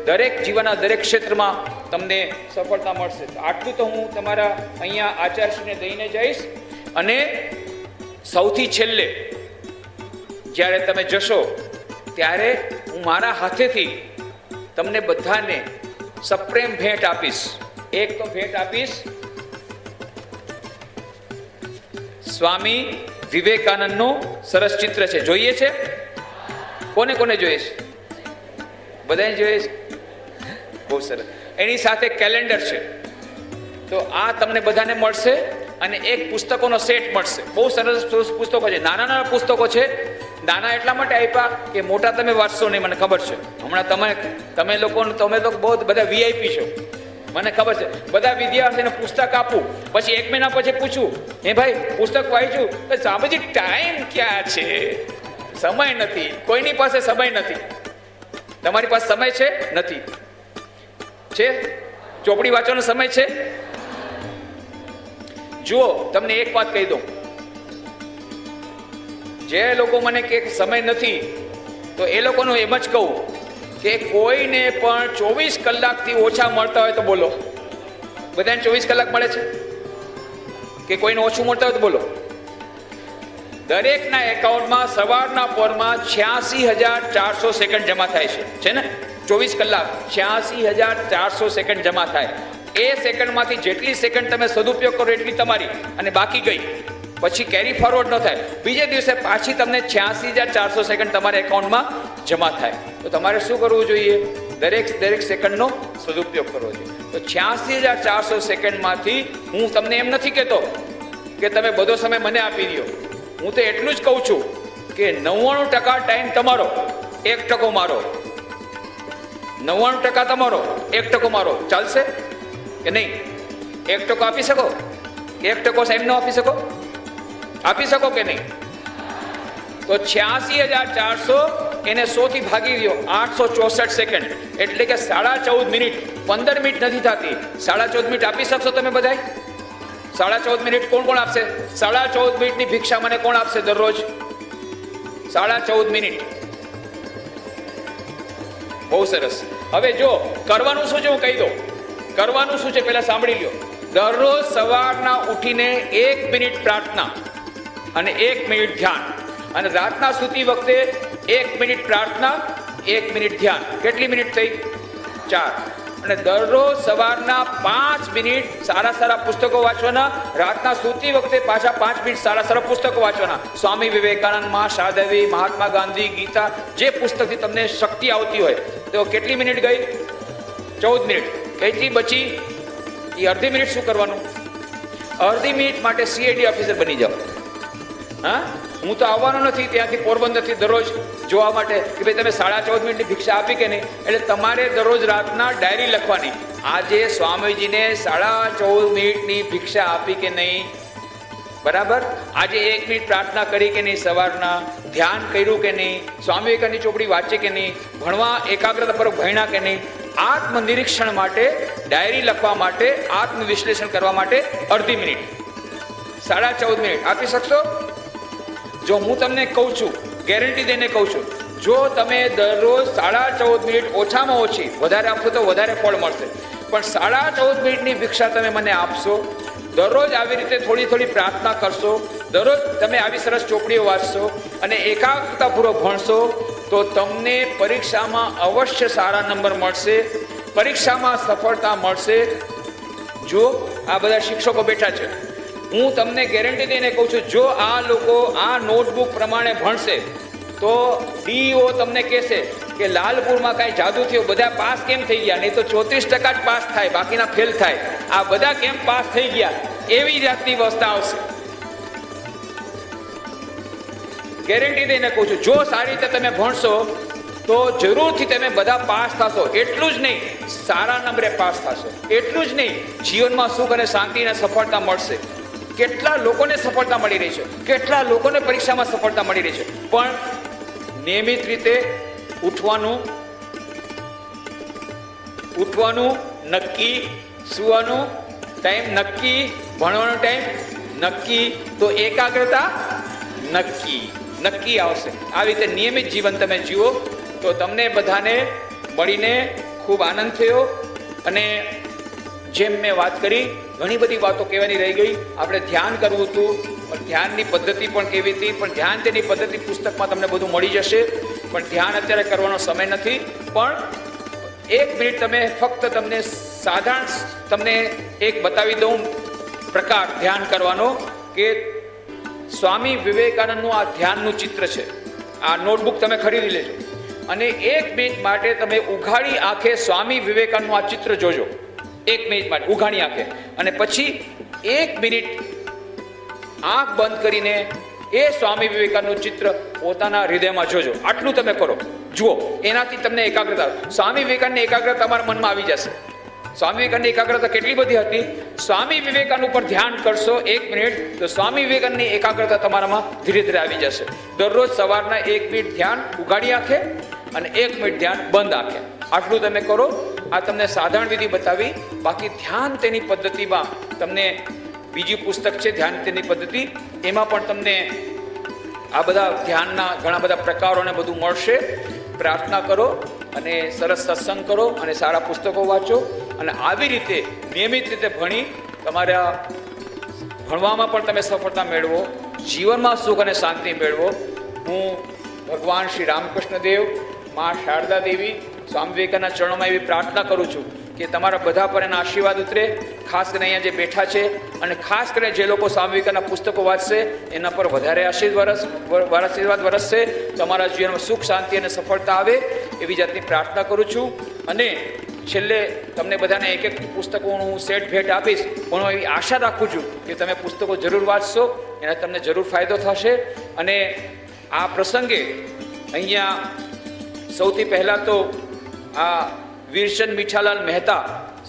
દરેક જીવનના દરેક ક્ષેત્રમાં તમને સફળતા મળશે. આટલું તો હું તમારા અહીંયા આચાર્યશ્રીને દઈને જઈશ. અને સૌથી છેલ્લે જ્યારે તમે જશો ત્યારે હું મારા હાથેથી તમને બધાને સપ્રેમ ભેટ આપીશ. એક તો ભેટ આપીશ સ્વામી વિવેકાનંદનું સરસ ચિત્ર છે. જોઈએ છે? કોને કોને જોઈએ છે? બધાને જોઈએ છે? બહુ સરસ. એની સાથે કેલેન્ડર છે. તો આ તમને બધાને મળશે. અને એક પુસ્તકોનો સેટ મળશે. બહુ સરસ પુસ્તકો છે. નાના નાના પુસ્તકો છે. નાના એટલા માટે આપ્યા કે મોટા તમે વાંચશો નહીં, મને ખબર છે. હમણાં તમે લોકો બહુ બધા વીઆઈપી છો, મને ખબર છે. બધા વિદ્યાર્થીને પુસ્તક આપું, પછી 1 મહિના પછી પૂછું, હે ભાઈ પુસ્તક વાંચ્યું? તો સાબજી ટાઈમ ક્યાં છે? સમય નથી. કોઈની પાસે સમય નથી. તમારી પાસે સમય છે? નથી. છે? ચોપડી વાંચવાનો સમય છે? જુઓ, તમને એક વાત કહી દઉં. જે લોકો મને કે સમય નથી, તો એ લોકોનું એમ જ કહું કે કોઈને પણ 24 કલાકથી ઓછા મળતા હોય તો બોલો. બધાને 24 કલાક મળે છે? કે કોઈને ઓછું મળતા હોય તો બોલો. દરેકના એકાઉન્ટમાં સવારના પોરમાં 86,400 સેકન્ડ જમા થાય છે ને? 24 કલાક 86,400 સેકન્ડ જમા થાય. એ સેકન્ડમાંથી જેટલી સેકન્ડ તમે સદુપયોગ કરો એટલી તમારી, અને બાકી ગઈ પછી કેરી ફોરવર્ડ ન થાય. બીજે દિવસે પાછી તમને 86,400 સેકન્ડ તમારા એકાઉન્ટમાં જમા થાય. તો તમારે શું કરવું જોઈએ? દરેક સેકન્ડનો સદુપયોગ કરવો જોઈએ. તો 86,400 સેકન્ડમાંથી હું તમને એમ નથી કહેતો કે તમે બધો સમય મને આપી દો. હું તો એટલું જ કહું છું કે 99% ટાઈમ તમારો, 1% મારો. 99% તમારો, 1% મારો. ચાલશે કે નહીં? 1% આપી શકો? 1% સાહેબ ન આપી શકો? આપી શકો કે નહીં? તો 86,400 એને 100 થી ભાગી દો, 864 સેકન્ડ, એટલે કે 14.5 મિનિટ. 15 મિનિટ નથી થતી. 14.5 મિનિટ આપી શકશો તમે બધા? 14.5 મિનિટ કોણ આપશે? 14.5 મિનિટની ભિક્ષા મને કોણ આપશે દરરોજ? 14.5 મિનિટ. બહુ સરસ. હવે જો કરવાનું શું છે હું કહી દઉં. કરવાનું શું છે પહેલા સાંભળી લ્યો. દરરોજ સવારના ઉઠીને 1 મિનિટ પ્રાર્થના અને 1 મિનિટ ધ્યાન, અને રાતના સૂતી વખતે 1 મિનિટ પ્રાર્થના, 1 મિનિટ ધ્યાન. કેટલી મિનિટ થઈ? 4. અને દરરોજ સવારના 5 મિનિટ સારા પુસ્તકો વાંચવાના. રાતના સૂતી વખતે પાછા 5 મિનિટ સારા પુસ્તકો વાંચવાના. સ્વામી વિવેકાનંદ, મહાસાદેવી, મહાત્મા ગાંધી, ગીતા, જે પુસ્તકથી તમને શક્તિ આવતી હોય. તો કેટલી મિનિટ ગઈ? 14 મિનિટ. કેટલી બચી? એ અડધી મિનિટ શું કરવાનું? અડધી મિનિટ માટે CID ઓફિસર બની જાઓ. હા, હું તો આવવાનો નથી ત્યાંથી પોરબંદરથી દરરોજ જોવા માટે કે ભાઈ તમે 14.5 મિનિટની ભિક્ષા આપી કે નહીં. એટલે તમારે દરરોજ રાતના ડાયરી લખવાની, આજે સ્વામીજીને 14.5 મિનિટની ભિક્ષા આપી કે નહીં? બરાબર. આજે 1 મિનિટ પ્રાર્થના કરી કે નહીં? સવારના ધ્યાન કર્યું કે નહીં? સ્વામી વિવેકાનંદની ચોપડી વાંચી કે નહીં? ભણવા એકાગ્રતાપૂર્વક ભણ્યા કે નહીં? આત્મનિરીક્ષણ માટે, ડાયરી લખવા માટે, આત્મવિશ્લેષણ કરવા માટે અડધી મિનિટ, 14.5 મિનિટ આપી શકશો? જો હું તમને કહું છું, ગેરંટી દઈને કહું છું, જો તમે દરરોજ 14.5 મિનિટ ઓછામાં ઓછી, વધારે આપશો તો વધારે ફળ મળશે, પણ 14.5 મિનિટની ભિક્ષા તમે મને આપશો, દરરોજ આવી રીતે થોડી પ્રાર્થના કરશો, દરરોજ તમે આવી સરસ ચોપડીઓ વાંચશો અને એકાગ્રતાપૂર્વક ભણશો, તો તમને પરીક્ષામાં અવશ્ય સારા નંબર મળશે, પરીક્ષામાં સફળતા મળશે. જો આ બધા શિક્ષકો બેઠા છે, હું તમને ગેરંટી દઈને કહું છું, જો આ લોકો આ નોટબુક પ્રમાણે ભણશે તો DO તમને કહેશે કે લાલપુરમાં કાંઈ જાદુ થયો, બધા પાસ કેમ થઈ ગયા? નહીં તો 34% જ પાસ થાય, બાકીના ફેલ થાય. આ બધા કેમ પાસ થઈ ગયા? એવી જાતની અવસ્થા આવશે. ગેરંટી દઈને કહું છું, જો સારી રીતે તમે ભણશો તો જરૂરથી તમે બધા પાસ થશો. એટલું જ નહીં, સારા નંબરે પાસ થશો. એટલું જ નહીં, જીવનમાં સુખ અને શાંતિ અને સફળતા મળશે. કેટલા લોકોને સફળતા મળી રહી છે, કેટલા લોકોને પરીક્ષામાં સફળતા મળી રહી છે, પણ નિયમિત રીતે ઉઠવાનું નક્કી, સુવાનું ટાઈમ નક્કી, ભણવાનો ટાઈમ નક્કી, તો એકાગ્રતા નક્કી આવશે. આવી રીતે નિયમિત જીવન તમે જીવો તો તમને બધાને મળીને ખૂબ આનંદ થયો. અને જેમ મેં વાત કરી, ઘણી બધી વાતો કહેવાની રહી ગઈ. આપણે ધ્યાન કરવું હતું, પણ ધ્યાનની પદ્ધતિ પણ કેવી હતી, પણ ધ્યાન તેની પદ્ધતિ પુસ્તકમાં તમને બધું મળી જશે. પણ ધ્યાન અત્યારે કરવાનો સમય નથી. પણ 1 મિનિટ તમે ફક્ત તમને સાધારણ તમને એક બતાવી દઉં પ્રકાર ધ્યાન કરવાનો, કે સ્વામી વિવેકાનંદનું આ ધ્યાનનું ચિત્ર છે. આ નોટબુક તમે ખરીદી લેજો અને 1 મિનિટ માટે તમે ઉઘાડી આંખે સ્વામી વિવેકાનંદનું આ ચિત્ર જોજો. 1 મિનિટ માટે ઉઘાડી આંખે, અને પછી 1 મિનિટ આંખ બંધ કરીને એ સ્વામી વિવેકાનંદનું ચિત્ર પોતાના હૃદયમાં જોજો. આટલું તમે કરો, જુઓ, એનાથી તમને એકાગ્રતા, સ્વામી વિવેકાનંદની એકાગ્રતા તમારા મનમાં આવી જશે. સ્વામી વિવેકાનંદની એકાગ્રતા કેટલી બધી હતી. સ્વામી વિવેકાનંદ ઉપર ધ્યાન કરશો 1 મિનિટ, તો સ્વામી વિવેકાનંદની એકાગ્રતા તમારામાં ધીરે ધીરે આવી જશે. દરરોજ સવારના 1 મિનિટ ધ્યાન ઉઘાડી આંખે અને 1 મિનિટ ધ્યાન બંધ આંખે. આટલું તમે કરો. આ તમને સાધારણ વિધિ બતાવી. બાકી ધ્યાન તેની પદ્ધતિમાં તમને બીજી પુસ્તક છે ધ્યાન તેની પદ્ધતિ, એમાં પણ તમને આ બધા ધ્યાનના ઘણા બધા પ્રકારોને બધું મળશે. પ્રાર્થના કરો અને સરસ સત્સંગ કરો અને સારા પુસ્તકો વાંચો અને આવી રીતે નિયમિત રીતે ભણી તમારા ભણવામાં પણ તમે સફળતા મેળવો, જીવનમાં સુખ અને શાંતિ મેળવો. હું ભગવાન શ્રી રામકૃષ્ણ દેવ, મા શારદા દેવી, સ્વામી વિવેકાનંદના ચરણોમાં એવી પ્રાર્થના કરું છું કે તમારા બધા પર એના આશીર્વાદ ઉતરે. ખાસ કરીને અહીંયા જે બેઠા છે અને ખાસ કરીને જે લોકો સ્વામી વિવેકાનંદના પુસ્તકો વાંચશે એના પર વધારે આશીર્વાદ વરસશે. તમારા જીવનમાં સુખ, શાંતિ અને સફળતા આવે એવી જાતની પ્રાર્થના કરું છું. અને છેલ્લે તમને બધાને એક પુસ્તકોનું હું સેટ ભેટ આપીશ. પણ હું એવી આશા રાખું છું કે તમે પુસ્તકો જરૂર વાંચશો, એના તમને જરૂર ફાયદો થશે. અને આ પ્રસંગે અહીંયા સૌથી પહેલાં તો આ વીરચંદ મીઠાલાલ મહેતા,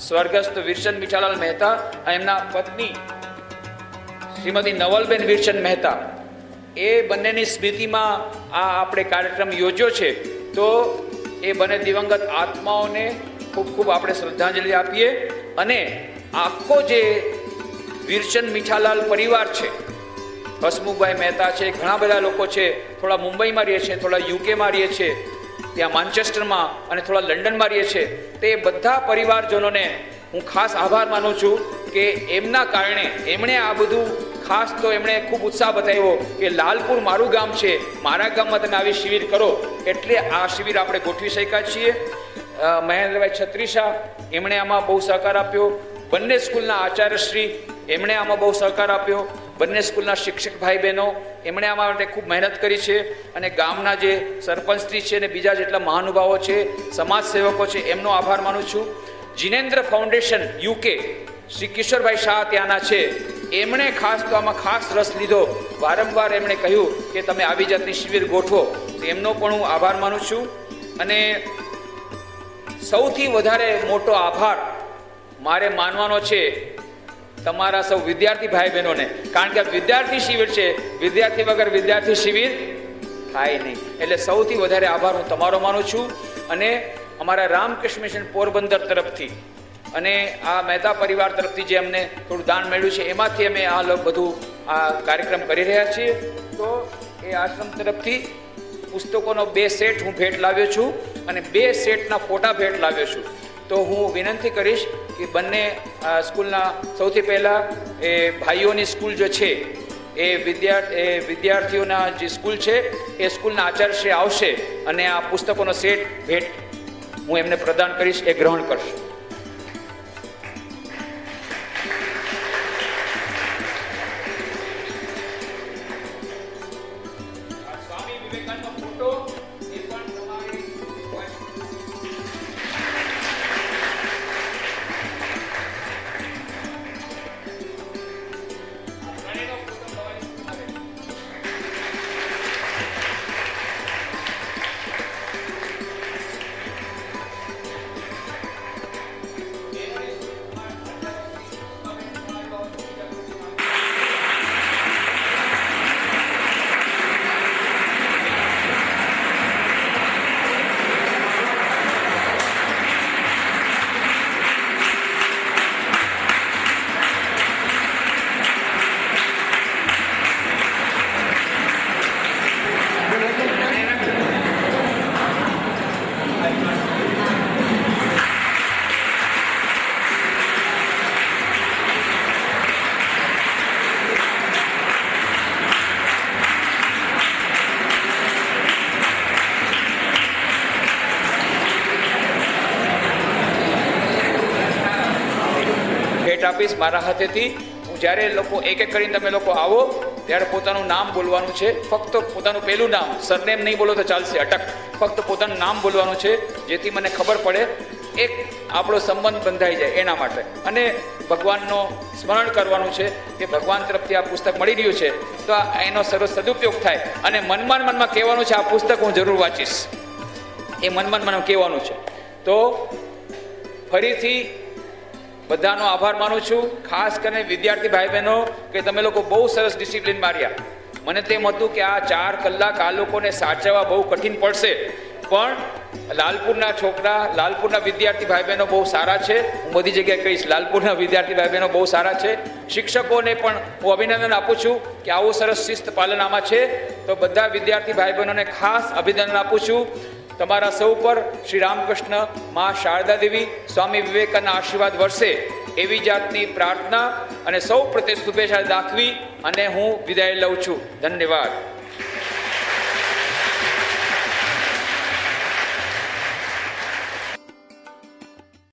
સ્વર્ગસ્થ વીરચંદ મીઠાલાલ મહેતા અને એમના પત્ની શ્રીમતી નવલબેન વીરચંદ મહેતા, એ બંનેની સ્મૃતિમાં આ આપણે કાર્યક્રમ યોજ્યો છે. તો એ બંને દિવંગત આત્માઓને ખૂબ ખૂબ આપણે શ્રદ્ધાંજલિ આપીએ. અને આખો જે વીરચંદ મીઠાલાલ પરિવાર છે, હસમુખભાઈ મહેતા છે, ઘણા બધા લોકો છે, થોડા મુંબઈમાં રહે છે, થોડા યુકેમાં રહે છે, ત્યાં માન્ચેસ્ટરમાં અને થોડા લંડનમાં રહીએ છે. તે બધા પરિવારજનોને હું ખાસ આભાર માનું છું કે એમના કારણે એમણે આ બધું ખાસ તો એમણે ખૂબ ઉત્સાહ બતાવ્યો કે લાલપુર મારું ગામ છે, મારા ગામમાં તમે આવી શિબિર કરો, એટલે આ શિબિર આપણે ગોઠવી શક્યા છીએ. મહેન્દ્રભાઈ છત્રીશા, એમણે આમાં બહુ સહકાર આપ્યો. બંને સ્કૂલના આચાર્યશ્રી, એમણે આમાં બહુ સહકાર આપ્યો. બંને સ્કૂલના શિક્ષક ભાઈ બહેનો, એમણે આમાં માટે ખૂબ મહેનત કરી છે. અને ગામના જે સરપંચશ્રી છે અને બીજા જેટલા મહાનુભાવો છે, સમાજ સેવકો છે, એમનો આભાર માનું છું. જિનેન્દ્ર ફાઉન્ડેશન યુકે, શ્રી કિશોરભાઈ શાહ ત્યાંના છે, એમણે ખાસ તો આમાં ખાસ રસ લીધો. વારંવાર એમણે કહ્યું કે તમે આવી જાતની શિબિર ગોઠવો, તો એમનો પણ હું આભાર માનું છું. અને સૌથી વધારે મોટો આભાર મારે માનવાનો છે તમારા સૌ વિદ્યાર્થી ભાઈ બહેનોને, કારણ કે વિદ્યાર્થી શિબિર છે, વિદ્યાર્થી વગર વિદ્યાર્થી શિબિર થાય નહીં. એટલે સૌથી વધારે આભાર હું તમારો માનું છું. અને અમારા રામકૃષ્ણ મિશન પોરબંદર તરફથી અને આ મહેતા પરિવાર તરફથી જે અમને થોડું દાન મળ્યું છે, એમાંથી અમે આ બધું આ કાર્યક્રમ કરી રહ્યા છીએ. તો એ આશ્રમ તરફથી પુસ્તકોનો 2 સેટ હું ભેટ લાવ્યો છું અને 2 સેટના ફોટા ભેટ લાવ્યો છું. તો હું વિનંતી કરીશ કે બંને સ્કૂલના સૌથી પહેલાં એ ભાઈઓની સ્કૂલ જે છે એ વિદ્યાર્થીઓના જે સ્કૂલ છે એ સ્કૂલના આચાર્યશ્રી આવશે અને આ પુસ્તકોનો સેટ ભેટ હું એમને પ્રદાન કરીશ, એ ગ્રહણ કરશે. સ્વામી વિવેકાનંદનો ફોટો એ પણ તમારી આપીશ મારા હાથેથી. હું જ્યારે લોકો એક એક કરીને તમે લોકો આવો ત્યારે પોતાનું નામ બોલવાનું છે, ફક્ત પોતાનું પહેલું નામ, સરનેમ નહીં બોલો તો ચાલશે, અટક, ફક્ત પોતાનું નામ બોલવાનું છે, જેથી મને ખબર પડે, એક આપણો સંબંધ બંધાઈ જાય એના માટે. અને ભગવાનનો સ્મરણ કરવાનું છે કે ભગવાન તરફથી આ પુસ્તક મળી રહ્યું છે, તો એનો સરસ સદુપયોગ થાય. અને મનમાં કહેવાનું છે આ પુસ્તક હું જરૂર વાંચીશ, એ મનમાં કહેવાનું છે. તો ફરીથી બધાનો આભાર માનું છું, ખાસ કરીને વિદ્યાર્થી ભાઈ બહેનો કે તમે લોકો બહુ સરસ ડિસિપ્લિન માર્યા. મને તેમ હતું કે આ 4 કલાક આ લોકોને સાચવવા બહુ કઠિન પડશે, પણ લાલપુરના છોકરા, લાલપુરના વિદ્યાર્થી ભાઈ બહેનો બહુ સારા છે. હું બધી જગ્યાએ કહીશ, લાલપુરના વિદ્યાર્થી ભાઈ બહેનો બહુ સારા છે. શિક્ષકોને પણ હું અભિનંદન આપું છું કે આવું સરસ શિસ્ત પાલન આમાં છે. તો બધા વિદ્યાર્થી ભાઈ બહેનોને ખાસ અભિનંદન આપું છું. તમારા સૌ પર શ્રી રામકૃષ્ણ, મા શારદા દેવી, સ્વામી વિવેકાનંદના આશીર્વાદ વરસે એવી જાતની પ્રાર્થના અને સૌ પ્રત્યે શુભેચ્છા દાખવી અને હું વિદાય લઉં છું. ધન્યવાદ.